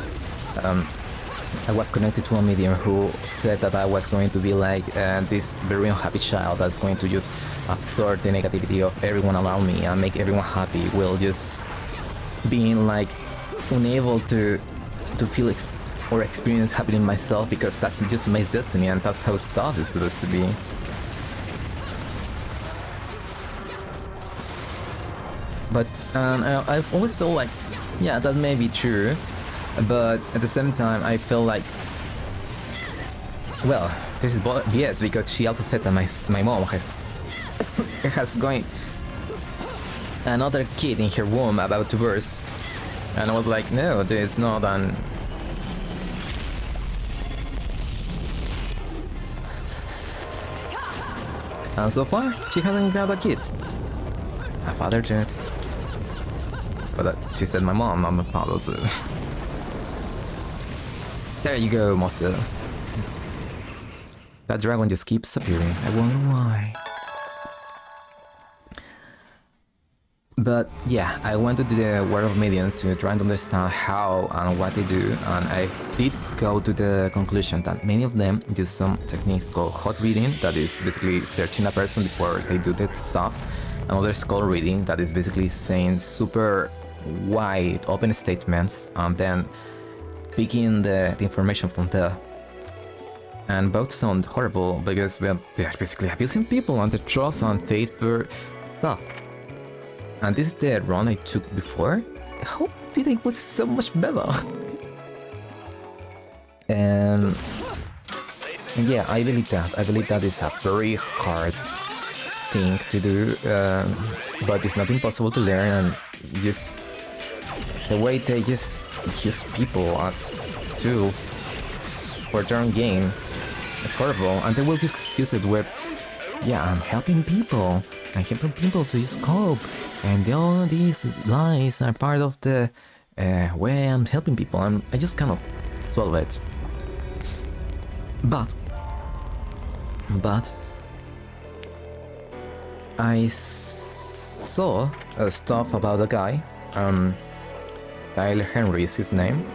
I was connected to a medium who said that I was going to be like this very unhappy child that's going to just absorb the negativity of everyone around me and make everyone happy, while just being like unable to feel or experience happiness myself, because that's just my destiny and that's how stuff is supposed to be. But I've always felt like, yeah, that may be true, but at the same time I feel like, well, this is BS, because she also said that my mom has going another kid in her womb about to burst, And I was like, no, it's not, and so far, she hasn't got a kid. A father did. But she said my mom, not my father, so... There you go, Mossa. That dragon just keeps appearing. I wonder why. But yeah, I went to the War of Millions to try and understand how and what they do, and I did go to the conclusion that many of them use some techniques called hot reading, that is basically searching a person before they do that stuff. Another skull reading, that is basically saying super wide open statements and then picking the information from there. And both sound horrible because they're basically abusing people and the trust and faith for stuff. And this is the run I took before. How did it was so much better? And yeah, I believe that. I believe that is a very hard thing to do, but it's not impossible to learn. And just the way they just use people as tools for their own gain is horrible. And they will just use it with, yeah, I'm helping people. I'm helping people to use cope. And all these lies are part of the way I'm helping people. I just cannot solve it. But I saw stuff about a guy. Tyler Henry is his name.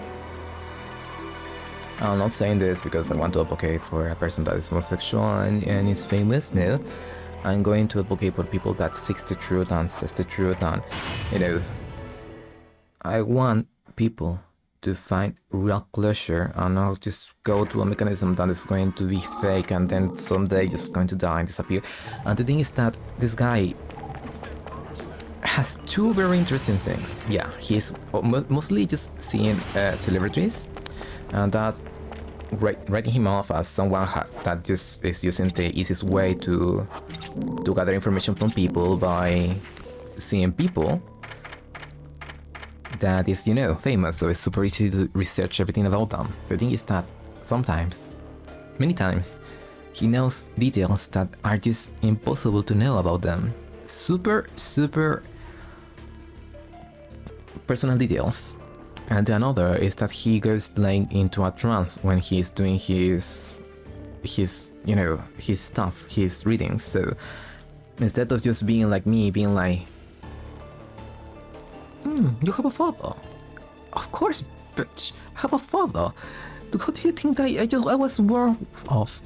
I'm not saying this because I want to advocate for a person that is homosexual and is famous. No. I'm going to advocate for people that seeks the truth and says the truth, and you know, I want people to find real closure and not just go to a mechanism that is going to be fake and then someday just going to die and disappear. And the thing is that this guy has two very interesting things. Yeah, he's mostly just seeing celebrities, and that's writing him off as someone that just is using the easiest way to gather information from people by seeing people that is, you know, famous, so it's super easy to research everything about them. The thing is that sometimes, many times, he knows details that are just impossible to know about them. Super personal details. And the another is that he goes like into a trance when he's doing his you know, his stuff, his readings. So instead of just being like me, being like, you have a father? Of course, bitch, I have a father. What do you think that I was born of?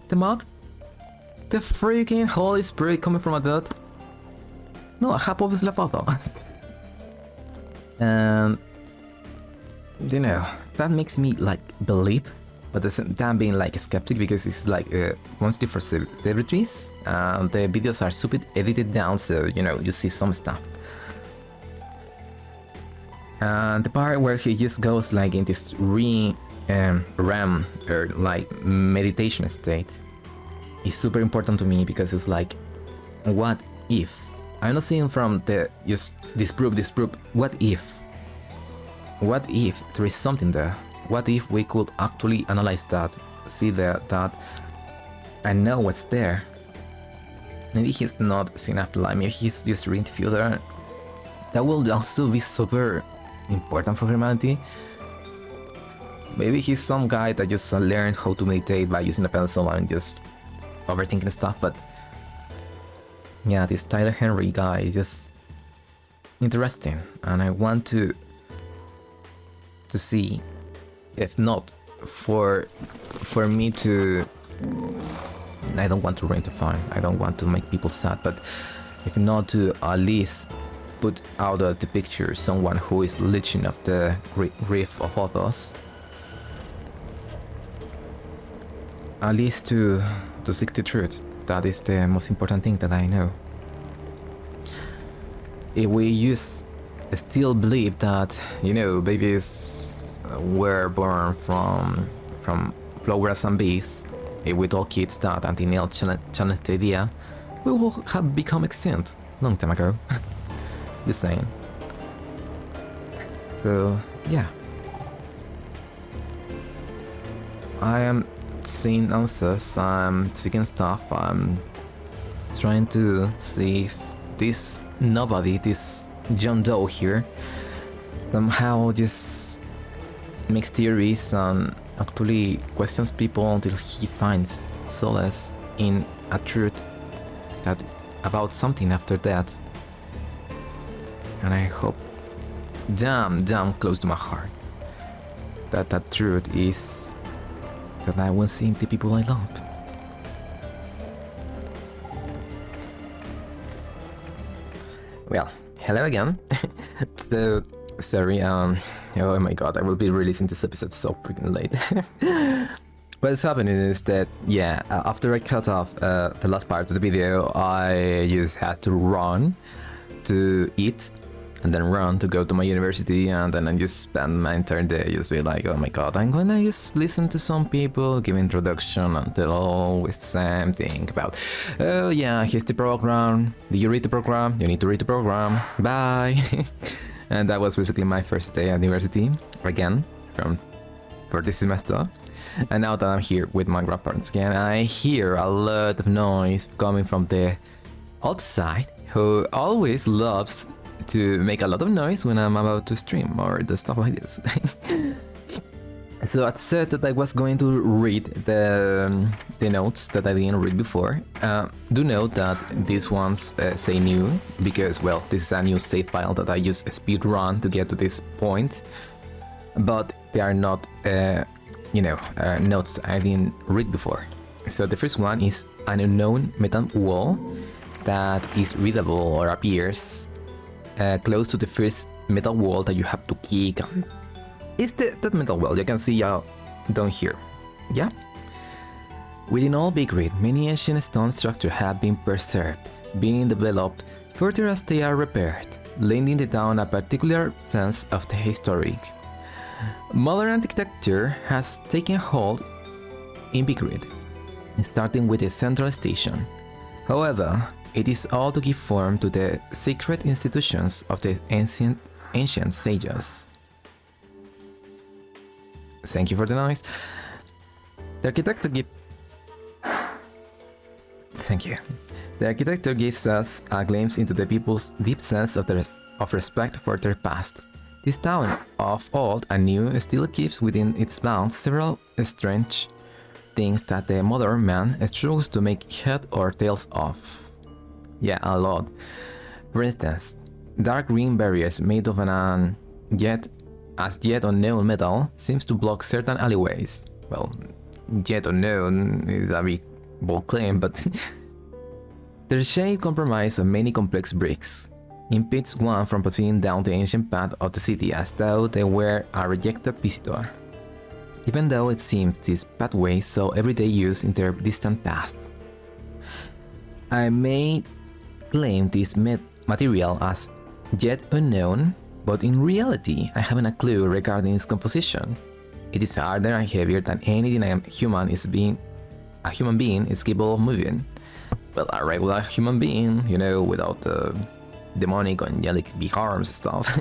The mud? The freaking Holy Spirit coming from a dad? No, I have obviously a father. And you know, that makes me like believe, but at the same time being like a skeptic, because it's like mostly for celebrities, and the videos are super edited down, so you know, you see some stuff. And the part where he just goes like in this REM or like meditation state is super important to me, because it's like, what if? I'm not saying from the just disprove, what if? What if there is something there? What if we could actually analyze that, see that and know what's there? Maybe he's not seeing afterlife, maybe he's just reading the future. That will also be super important for humanity. Maybe he's some guy that just learned how to meditate by using a pencil and just overthinking stuff, but yeah, this Tyler Henry guy is just interesting, and I want to see, if not for me to, I don't want to rain to fine, I don't want to make people sad, but if not to at least put out of the picture someone who is leeching of the grief of others, at least to seek the truth. That is the most important thing that I know. If we still believe that, you know, babies were born from flowers and bees, if we tell kids that and they challenge the idea, we will have become extinct long time ago. Just saying. So, yeah. I am seeing answers, I'm seeking stuff, I'm trying to see if this nobody, this John Doe here, somehow just makes theories and actually questions people until he finds solace in a truth that about something after that. And I hope damn close to my heart that truth is that I will see the people I love. Well, hello again. So sorry, oh my god, I will be releasing this episode so freaking late. What's happening is that, yeah, after I cut off the last part of the video, I just had to run to eat and then run to go to my university, and then I just spend my entire day just be like, oh my god, I'm gonna just listen to some people give introduction until always the same thing about, oh yeah, here's the program, did you read the program? You need to read the program, bye. And that was basically my first day at university, again, for this semester. And now that I'm here with my grandparents again, I hear a lot of noise coming from the outside, who always loves to make a lot of noise when I'm about to stream or do stuff like this. So I said that I was going to read the notes that I didn't read before. Do note that these ones say new because, well, this is a new save file that I just speed run to get to this point, but they are not, notes I didn't read before. So the first one is an unknown metal wall that is readable or appears close to the first metal wall that you have to kick. It's that metal wall you can see down here. Yeah? Within all Big Reed, many ancient stone structures have been preserved, being developed further as they are repaired, lending the town a particular sense of the historic. Modern architecture has taken hold in Big Reed, starting with the central station. However, it is all to give form to the sacred institutions of the ancient sages. Thank you for the noise. The architecture gives us a glimpse into the people's deep sense of respect for their past. This town of old and new still keeps within its bounds several strange things that the modern man struggles to make head or tails of. Yeah, a lot. For instance, dark green barriers made of an yet unknown metal seems to block certain alleyways. Well, yet unknown is a big bold claim, but their shape compromise of many complex bricks impedes one from proceeding down the ancient path of the city as though they were a rejected visitor, even though it seems these pathways saw everyday use in their distant past. I may claim this material as yet unknown, but in reality I haven't a clue regarding its composition. It is harder and heavier than anything a human being is capable of moving. Well, a regular human being, without the demonic or angelic big arms stuff.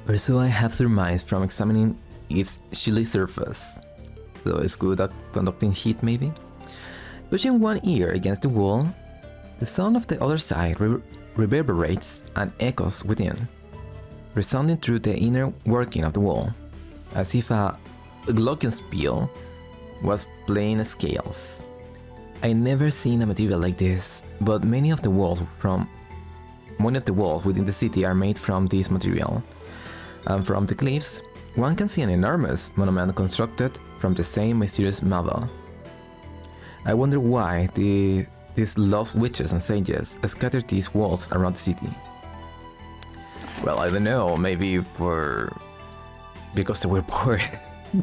Or so I have surmised from examining its chilly surface. So it's good at conducting heat, maybe? Pushing one ear against the wall, the sound of the other side reverberates and echoes within, resounding through the inner working of the wall, as if a glockenspiel was playing scales. I never seen a material like this, but many of the walls within the city are made from this material, and from the cliffs, one can see an enormous monument constructed from the same mysterious marble. I wonder why these lost witches and sages scattered these walls around the city. Well, I don't know, maybe because they were poor.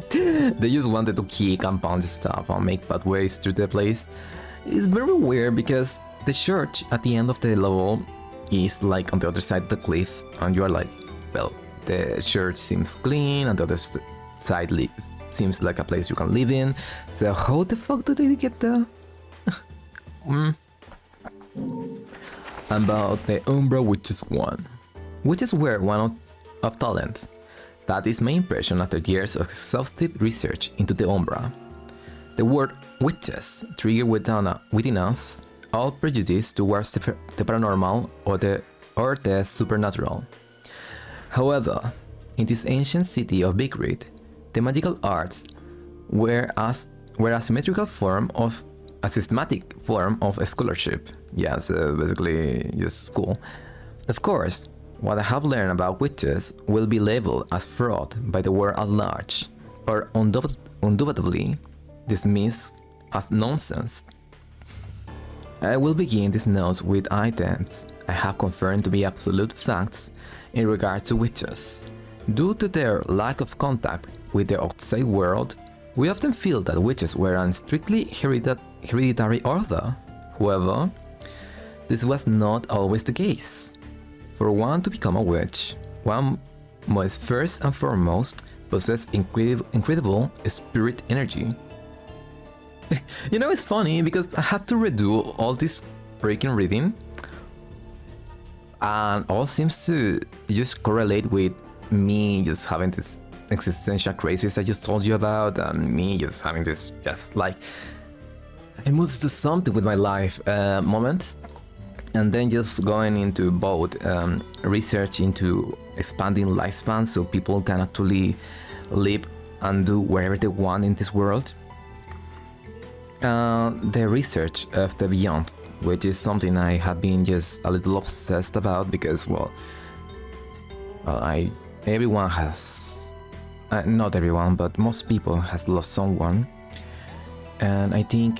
They just wanted to kick and pound stuff and make pathways through the place. It's very weird because the church at the end of the level is like on the other side of the cliff, and you are like, well, the church seems clean and the other side seems like a place you can live in. So how the fuck do they get there? About the Umbra Witches 1. Witches were one of talent. That is my impression after years of exhaustive research into the umbra. The word witches triggered within us all prejudice towards the paranormal or the supernatural. However, in this ancient city of Big Reed, the magical arts were a systematic form of scholarship. Yes, basically just school. Of course, what I have learned about witches will be labeled as fraud by the world at large, or undoubtedly dismissed as nonsense. I will begin these notes with items I have confirmed to be absolute facts in regard to witches. Due to their lack of contact with the outside world, we often feel that witches were a strictly hereditary order. However, this was not always the case. For one to become a witch, one must first and foremost possess incredible spirit energy. You know, it's funny because I had to redo all this freaking reading, and all seems to just correlate with me just having this existential crisis I just told you about, and me just having this just like I must do something with my life moment, and then just going into both research into expanding lifespan so people can actually live and do wherever they want in this world. The research of the beyond, which is something I have been just a little obsessed about because, everyone has, not everyone, but most people has lost someone, and I think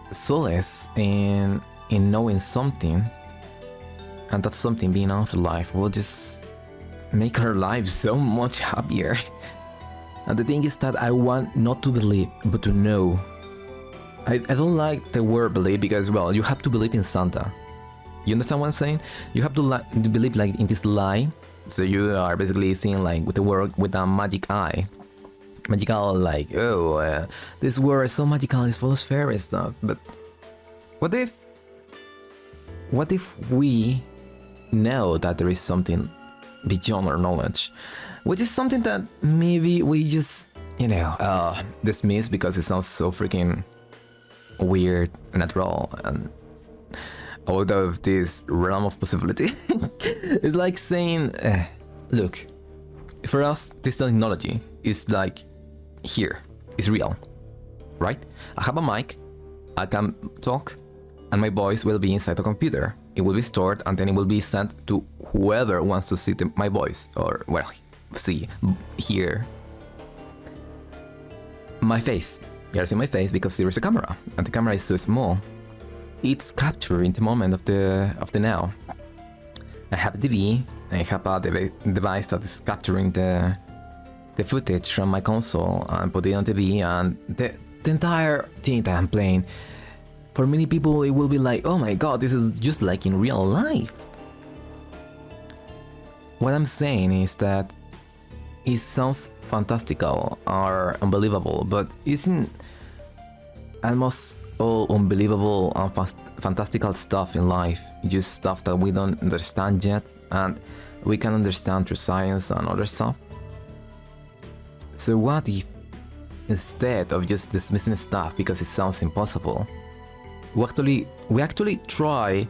solace in knowing something, and that something being afterlife will just make our lives so much happier. And the thing is that I want not to believe, but to know. I don't like the word believe because, you have to believe in Santa. You understand what I'm saying? You have to believe like in this lie. So you are basically seeing like with the world with a magic eye. Magical, like, this world is so magical, it's full of fairy stuff. But what if we know that there is something beyond our knowledge? Which is something that maybe we just, dismiss because it sounds so freaking weird, natural, and out of this realm of possibility. It's like saying, look, for us, this technology is like here, it's real, right? I have a mic, I can talk, and my voice will be inside the computer. It will be stored, and then it will be sent to whoever wants to see my voice, or, hear my face. You see my face because there is a camera, and the camera is so small. It's capturing the moment of the now. I have a TV, I have a device that is capturing the footage from my console and put it on TV, and the entire thing that I'm playing, for many people it will be like, oh my god, this is just like in real life. What I'm saying is that it sounds fantastical or unbelievable, but isn't almost all unbelievable and fantastical stuff in life just stuff that we don't understand yet, and we can understand through science and other stuff? So what if, instead of just dismissing stuff because it sounds impossible, we actually try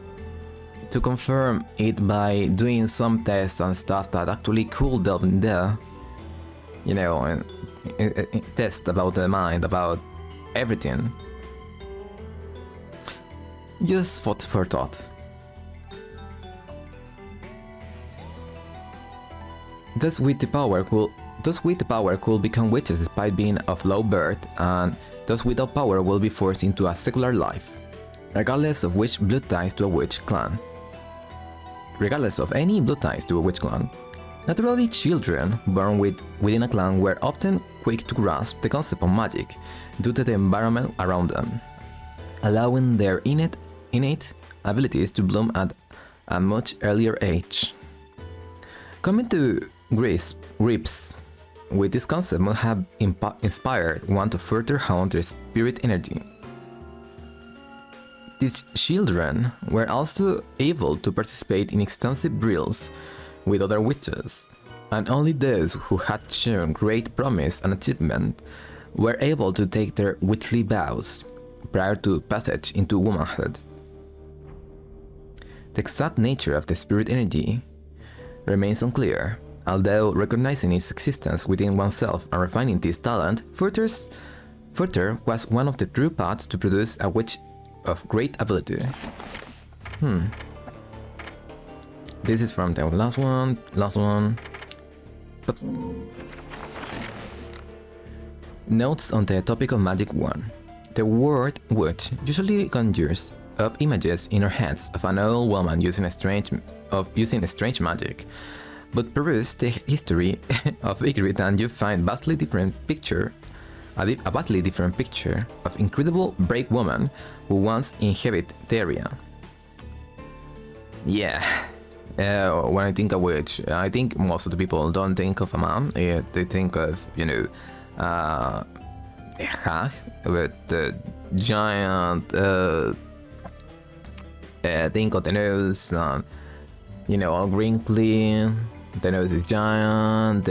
to confirm it by doing some tests and stuff that actually could delve in there, and test about the mind, about everything. Just thought for thought. Thus with the power could become witches despite being of low birth, and thus without power will be forced into a secular life, regardless of which blood ties to a witch clan. Regardless of any blood ties to a witch clan. Naturally, children born within a clan were often quick to grasp the concept of magic due to the environment around them, allowing their innate abilities to bloom at a much earlier age. Coming to grips with this concept must have inspired one to further hone their spirit energy. These children were also able to participate in extensive drills with other witches, and only those who had shown great promise and achievement were able to take their witchly vows prior to passage into womanhood. The exact nature of the spirit energy remains unclear, although recognizing its existence within oneself and refining this talent further was one of the true paths to produce a witch of great ability. This is from the last one. Notes on the topic of magic 1. The word witch usually conjures up images in our heads of an old woman using strange magic. But peruse the history of Ygritte and you find a vastly different picture of incredible brave woman who once inhabited the area. Yeah, when I think of witch, I think most of the people don't think of a man. They think of, a hag with the giant thing on the nose, all wrinkly. The nose is giant,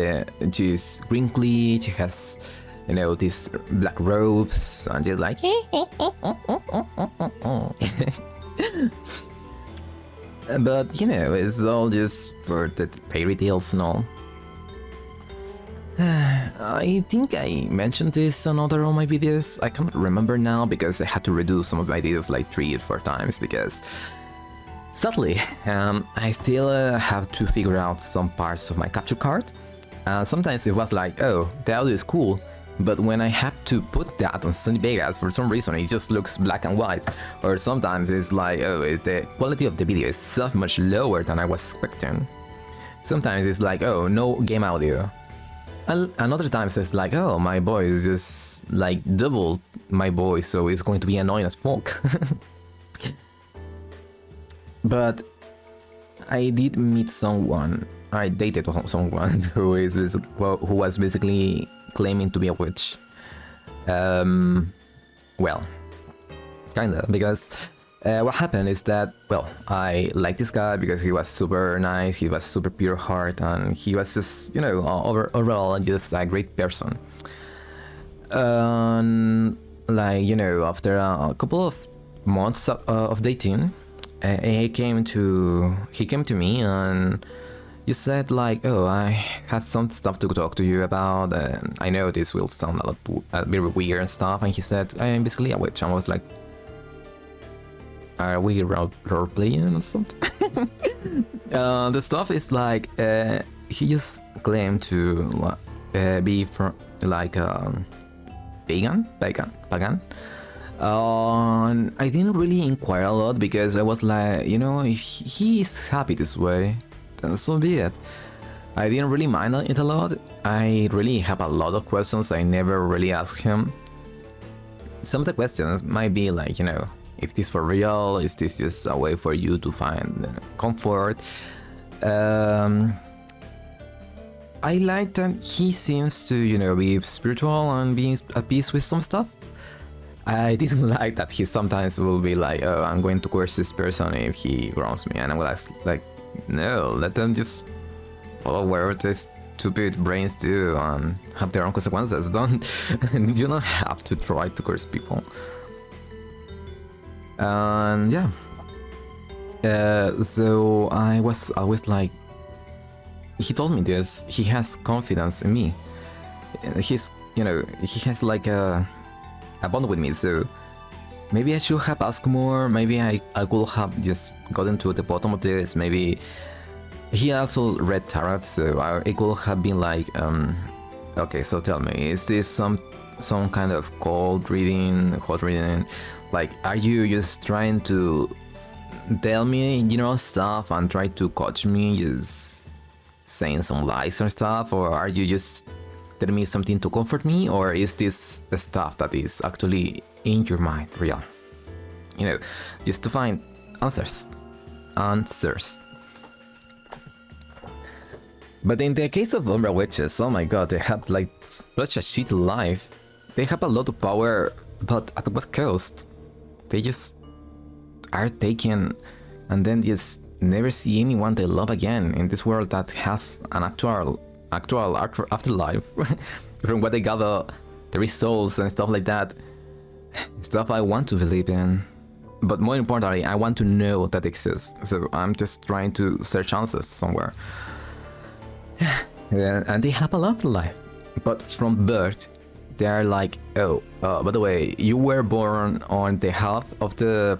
she's wrinkly, she has, these black robes, and she's like... But, it's all just for the fairy tales and all. I think I mentioned this on other of my videos. I can't remember now because I had to redo some of my videos like 3 or 4 times because... Sadly, I still have to figure out some parts of my capture card. Sometimes it was like, oh, the audio is cool, but when I have to put that on Sony Vegas, for some reason it just looks black and white. Or sometimes it's like, oh, the quality of the video is so much lower than I was expecting. Sometimes it's like, oh, no game audio. And other times it's like, oh, my voice is just like double my voice, so it's going to be annoying as fuck. But I did meet someone. I dated someone who was basically claiming to be a witch. Well, kinda, because what happened is that, well, I liked this guy because he was super nice, he was super pure heart, and he was just, overall just a great person. After a couple of months of dating, he came to me and you said like, oh, I have some stuff to talk to you about, and I know this will sound a bit weird and stuff, and he said, I am basically a witch. And I was like, are we role-playing or something? The stuff is like, he just claimed to be from like pagan. I didn't really inquire a lot because I was like, if he is happy this way, then so be it. I didn't really mind it a lot. I really have a lot of questions I never really asked him. Some of the questions might be like, if this for real, is this just a way for you to find comfort? I like that he seems to, be spiritual and being at peace with some stuff. I didn't like that he sometimes will be like, oh, I'm going to curse this person if he wrongs me, and I was like, no, let them just follow where their stupid brains do and have their own consequences. You don't have to try to curse people. And yeah, so I was always like, he told me this, he has confidence in me. He has like a bond with me, so maybe I should have asked more. Maybe I could have just gotten to the bottom of this. Maybe he also read tarot, so it could have been like, okay, so tell me, is this some kind of cold reading? Like, are you just trying to tell me stuff and try to coach me, just saying some lies or stuff, or are you just telling me something to comfort me, or is this the stuff that is actually in your mind real? Just to find answers. But in the case of Umbra witches, oh my god, they have like such a shitty life. They have a lot of power, but at what cost? They just are taken and then just never see anyone they love again in this world that has an actual afterlife. From what they gather, there is souls and stuff like that. Stuff I want to believe in. But more importantly, I want to know that exists. So I'm just trying to search answers somewhere. And they have a afterlife. But from birth, they are like, oh, by the way, you were born on the half of the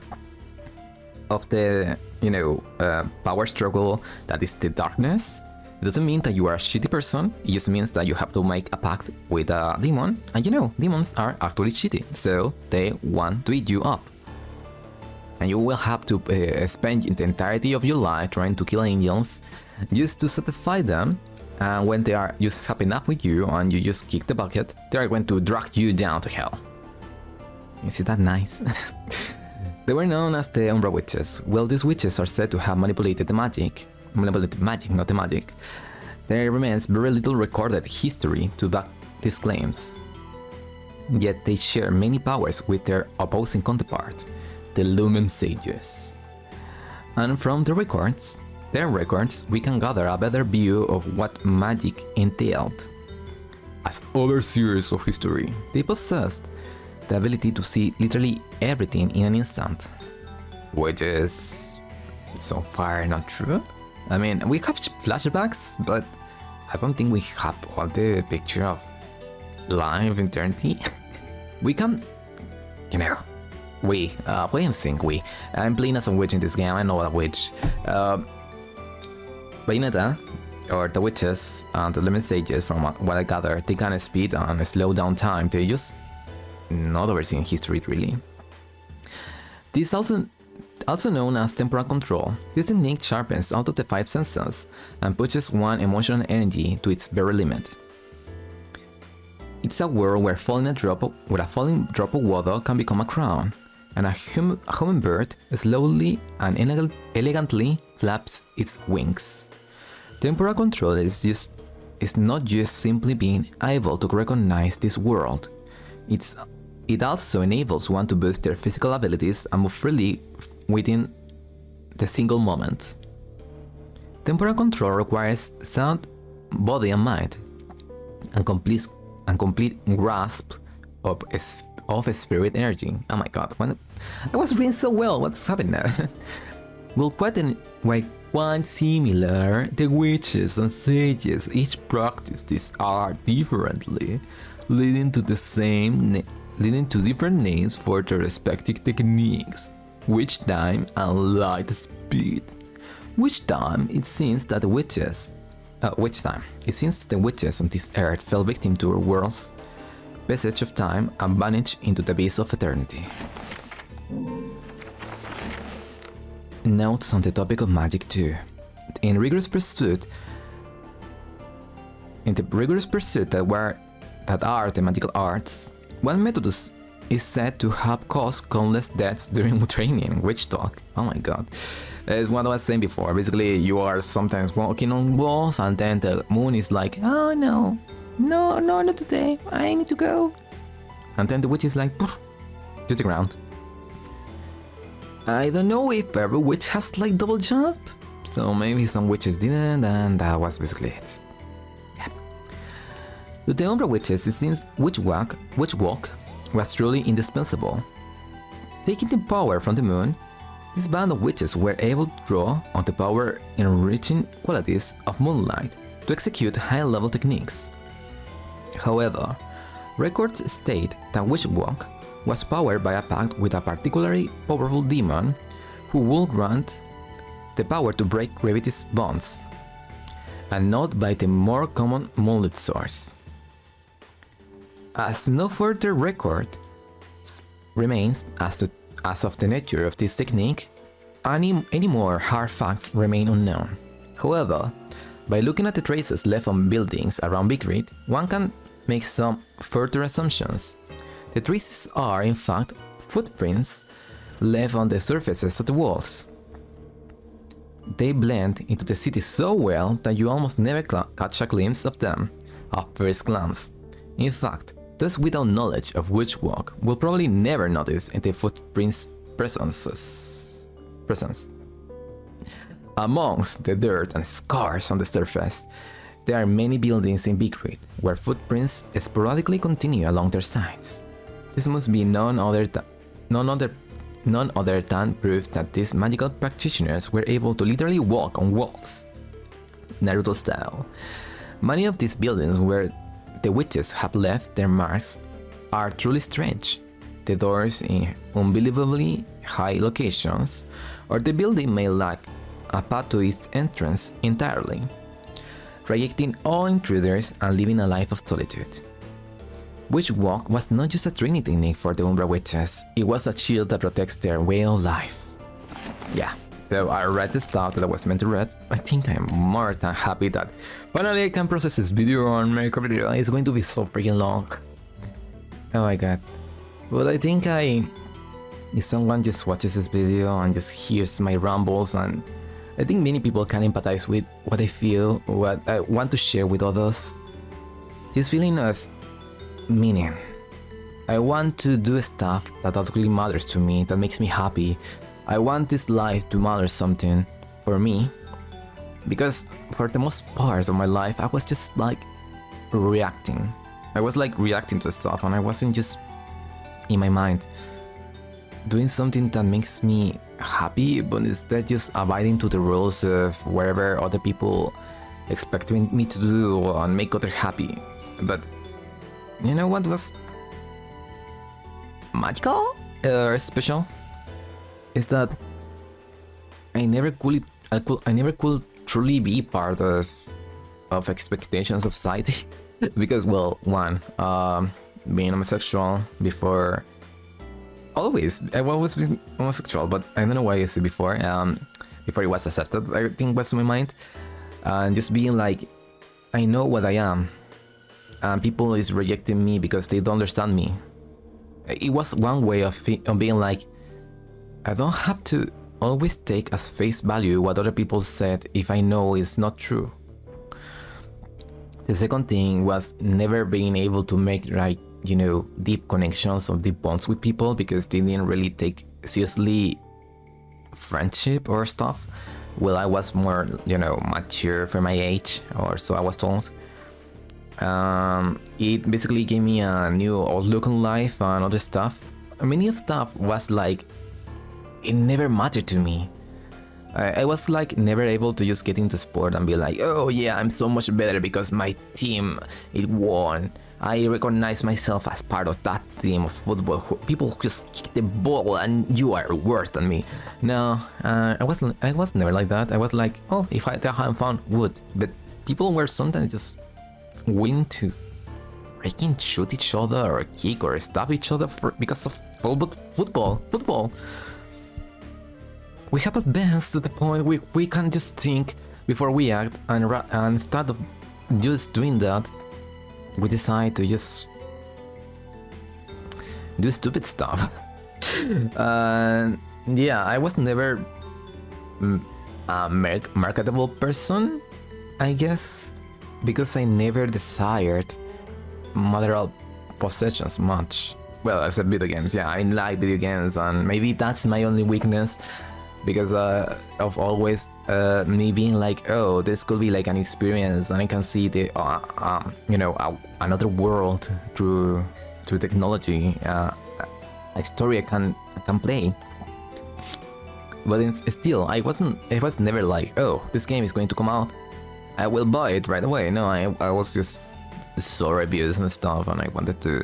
power struggle that is the darkness. It doesn't mean that you are a shitty person. It just means that you have to make a pact with a demon. And demons are actually shitty, so they want to eat you up. And you will have to spend the entirety of your life trying to kill angels just to satisfy them. And when they are just happy enough with you and you just kick the bucket, they are going to drag you down to hell. Is it that nice? They were known as the Umbra witches. Well, these witches are said to have manipulated magic, not the magic. There remains very little recorded history to back these claims. Yet they share many powers with their opposing counterparts, the Lumen Sages. And from their records, we can gather a better view of what magic entailed. As overseers of history, they possessed the ability to see literally everything in an instant, which is so far not true. I mean, we have flashbacks, but I don't think we have all the picture of live eternity. We can, I'm saying we. I'm playing as a witch in this game, I know a witch. Bayonetta, or the witches, and the Lumen Sages, from what I gather, they can speed and slow down time. They just not overseeing history, really. This also known as temporal control. This technique sharpens all of the 5 senses and pushes one emotional energy to its very limit. It's a world where a falling drop of water can become a crown, and a hummingbird slowly and elegantly flaps its wings. Temporal control is not just simply being able to recognize this world. It also enables one to boost their physical abilities and move freely within the single moment. Temporal control requires sound body and mind, and complete grasp of spirit energy. Oh my god, I was reading so well, what's happening now? Well, quite similar, the witches and sages each practice this art differently, leading to different names for their respective techniques, witch time and light speed. Witch time, it seems that the witches on this earth fell victim to a world's passage of time and vanished into the abyss of eternity. Notes on the topic of magic too. In the rigorous pursuit that are the magical arts, one method is said to have caused countless deaths during training. Witch talk. Oh my god. It's what I was saying before. Basically, you are sometimes walking on walls and then the moon is like, oh no, not today, I need to go. And then the witch is like, poof, to the ground. I don't know if every witch has like double jump, so maybe some witches didn't, and that was basically it. Yeah. To the Umbra witches, it seems witch walk was truly indispensable. Taking the power from the moon, this band of witches were able to draw on the power enriching qualities of moonlight to execute high-level techniques. However, records state that witch walk was powered by a pact with a particularly powerful demon who would grant the power to break gravity's bonds, and not by the more common moonlit source. As no further record remains as of the nature of this technique, any more hard facts remain unknown. However, by looking at the traces left on buildings around Big Reed, one can make some further assumptions. The traces are, in fact, footprints left on the surfaces of the walls. They blend into the city so well that you almost never catch a glimpse of them at first glance. In fact, those without knowledge of witch walk will probably never notice the footprints' presence. Amongst the dirt and scars on the surface, there are many buildings in Big Reed where footprints sporadically continue along their sides. This must be none other than proof that these magical practitioners were able to literally walk on walls, Naruto style. Many of these buildings where the witches have left their marks are truly strange. The doors in unbelievably high locations, or the building may lack a path to its entrance entirely, rejecting all intruders and living a life of solitude. Witch Walk was not just a training technique for the Umbra witches, it was a shield that protects their way of life. Yeah, so I read the stuff that I was meant to read. I think I'm more than happy that finally I can process this video and make a video. It's going to be so freaking long. Oh my god. But I think if someone just watches this video and just hears my rambles, and I think many people can empathize with what I feel, what I want to share with others. This feeling of meaning. I want to do stuff that actually matters to me, that makes me happy. I want this life to matter something for me, because for the most part of my life I was just like reacting. I was like reacting to stuff, and I wasn't just in my mind doing something that makes me happy, but instead just abiding to the rules of whatever other people expect me to do and make others happy. But you know what was magical or special is that I never could truly be part of expectations of society because, well, one, being homosexual before, always I was homosexual, but I don't know why I said before it was accepted, I think was in my mind, and just being like, I know what I am, and people is rejecting me because they don't understand me. It was one way of being like, I don't have to always take as face value what other people said if I know it's not true. The second thing was never being able to make, like, you know, deep connections or deep bonds with people because they didn't really take seriously friendship or stuff. Well, I was more, you know, mature for my age, or so I was told. It basically gave me a new outlook on life and other stuff. Many of stuff was like, it never mattered to me. I was like never able to just get into sport and be like, oh yeah, I'm so much better because my team, it won. I recognize myself as part of that team of football. People just kick the ball and you are worse than me. No, I was never like that. I was like, oh, if I have fun, would. But people were sometimes just willing to freaking shoot each other or kick or stab each other because of football. We have advanced to the point where we can just think before we act, and instead of just doing that, we decide to just do stupid stuff. Yeah, I was never a marketable person, I guess, because I never desired material possessions much. Well, except video games. Yeah, I like video games, and maybe that's my only weakness. Because of always me being like, oh, this could be like an experience, and I can see the you know, another world through technology, a story I can play. But still, I was never like, oh, this game is going to come out, I will buy it right away. No, I was just saw reviews and stuff, and I wanted to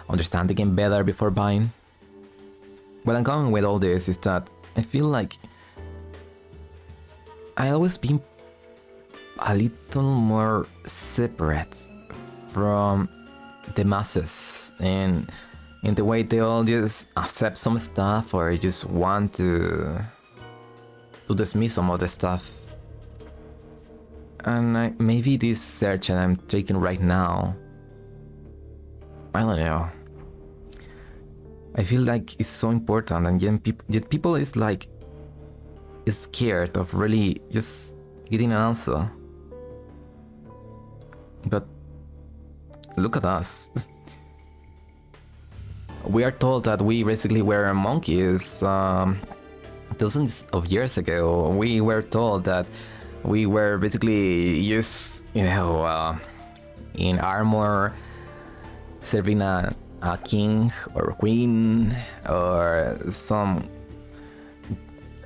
understand the game better before buying. What I'm going with all this is that I feel like I always been a little more separate from the masses, and in the way they all just accept some stuff or just want to dismiss some other stuff. And maybe this search that I'm taking right now, I don't know, I feel like it's so important, and yet people is like scared of really just getting an answer. But look at us. We are told that we basically were monkeys, dozens of years ago, we were told that we were basically just, in armor, serving a king or queen, or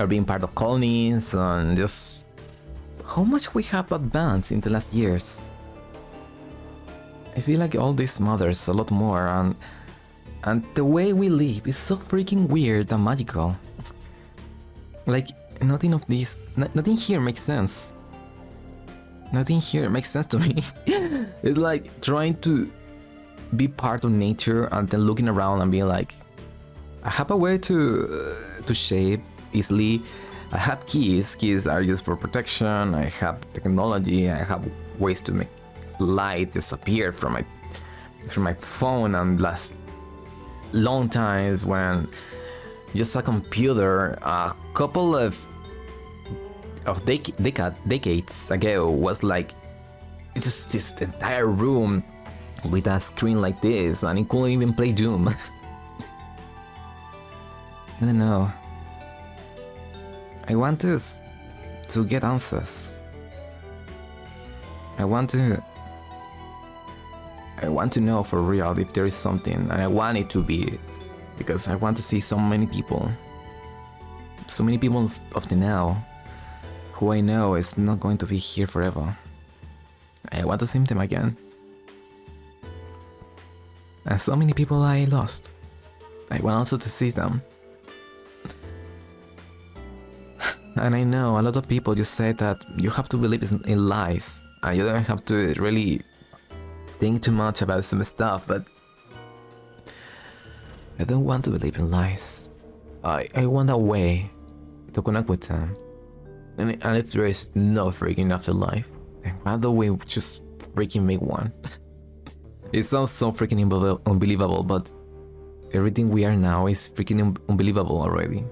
being part of colonies, and just how much we have advanced in the last years. I feel like all this matters a lot more, and the way we live is so freaking weird and magical. Like, nothing of this, nothing here makes sense. Nothing here makes sense to me. It's like trying to be part of nature and then looking around and being like, I have a way to shape easily. I have keys. Keys are used for protection. I have technology. I have ways to make light disappear from my phone, and last long times when just a computer a couple of decades ago was like it's just this entire room with a screen like this, and it couldn't even play Doom. I don't know. I want to get answers. I want to know for real if there is something, and I want it to be, because I want to see so many people of the now, who I know is not going to be here forever. I want to see them again. And so many people I lost. I want also to see them. And I know a lot of people just say that you have to believe in lies, and you don't have to really think too much about some stuff, but I don't want to believe in lies. I want a way to connect with them. And if there is no freaking afterlife, then why don't we just freaking make one? It sounds so freaking unbelievable, but everything we are now is freaking unbelievable already.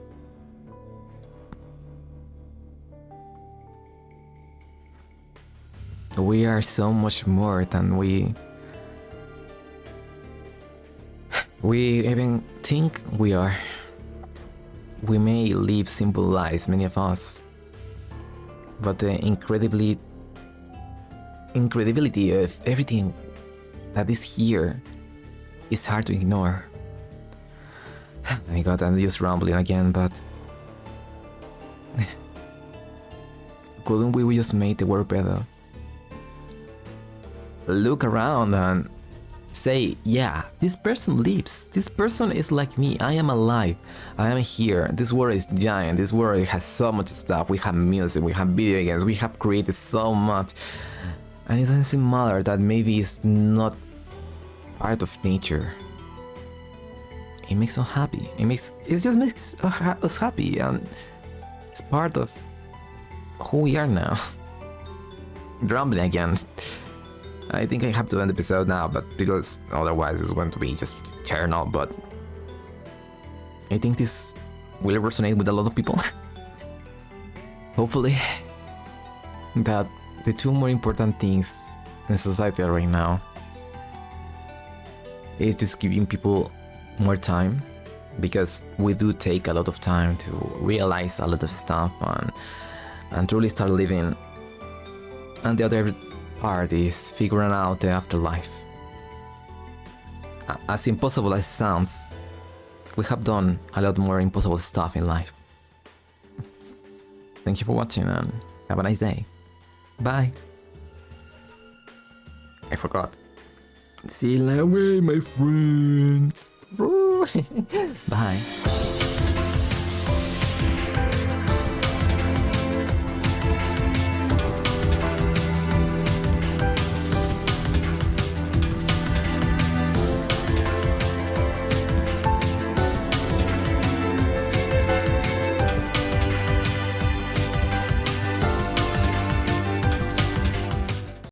We are so much more than we even think we are. We may live simple lives, many of us, but the incredibility of everything that is here is hard to ignore. Oh my god, I'm just rambling again, but couldn't we just make the world better? Look around and say, yeah, this person lives. This person is like me. I am alive. I am here. This world is giant. This world has so much stuff. We have music. We have video games. We have created so much. And it doesn't matter that maybe it's not part of nature. It makes us happy. It just makes us happy, and it's part of who we are now. Rambling again. I think I have to end the episode now, but because otherwise it's going to be just eternal, but I think this will resonate with a lot of people. Hopefully. That the two more important things in society right now is just giving people more time, because we do take a lot of time to realize a lot of stuff and truly start living. And the other part is figuring out the afterlife. As impossible as it sounds, we have done a lot more impossible stuff in life. Thank you for watching, and have a nice day. Bye. I forgot. See you later, my friends. Bye.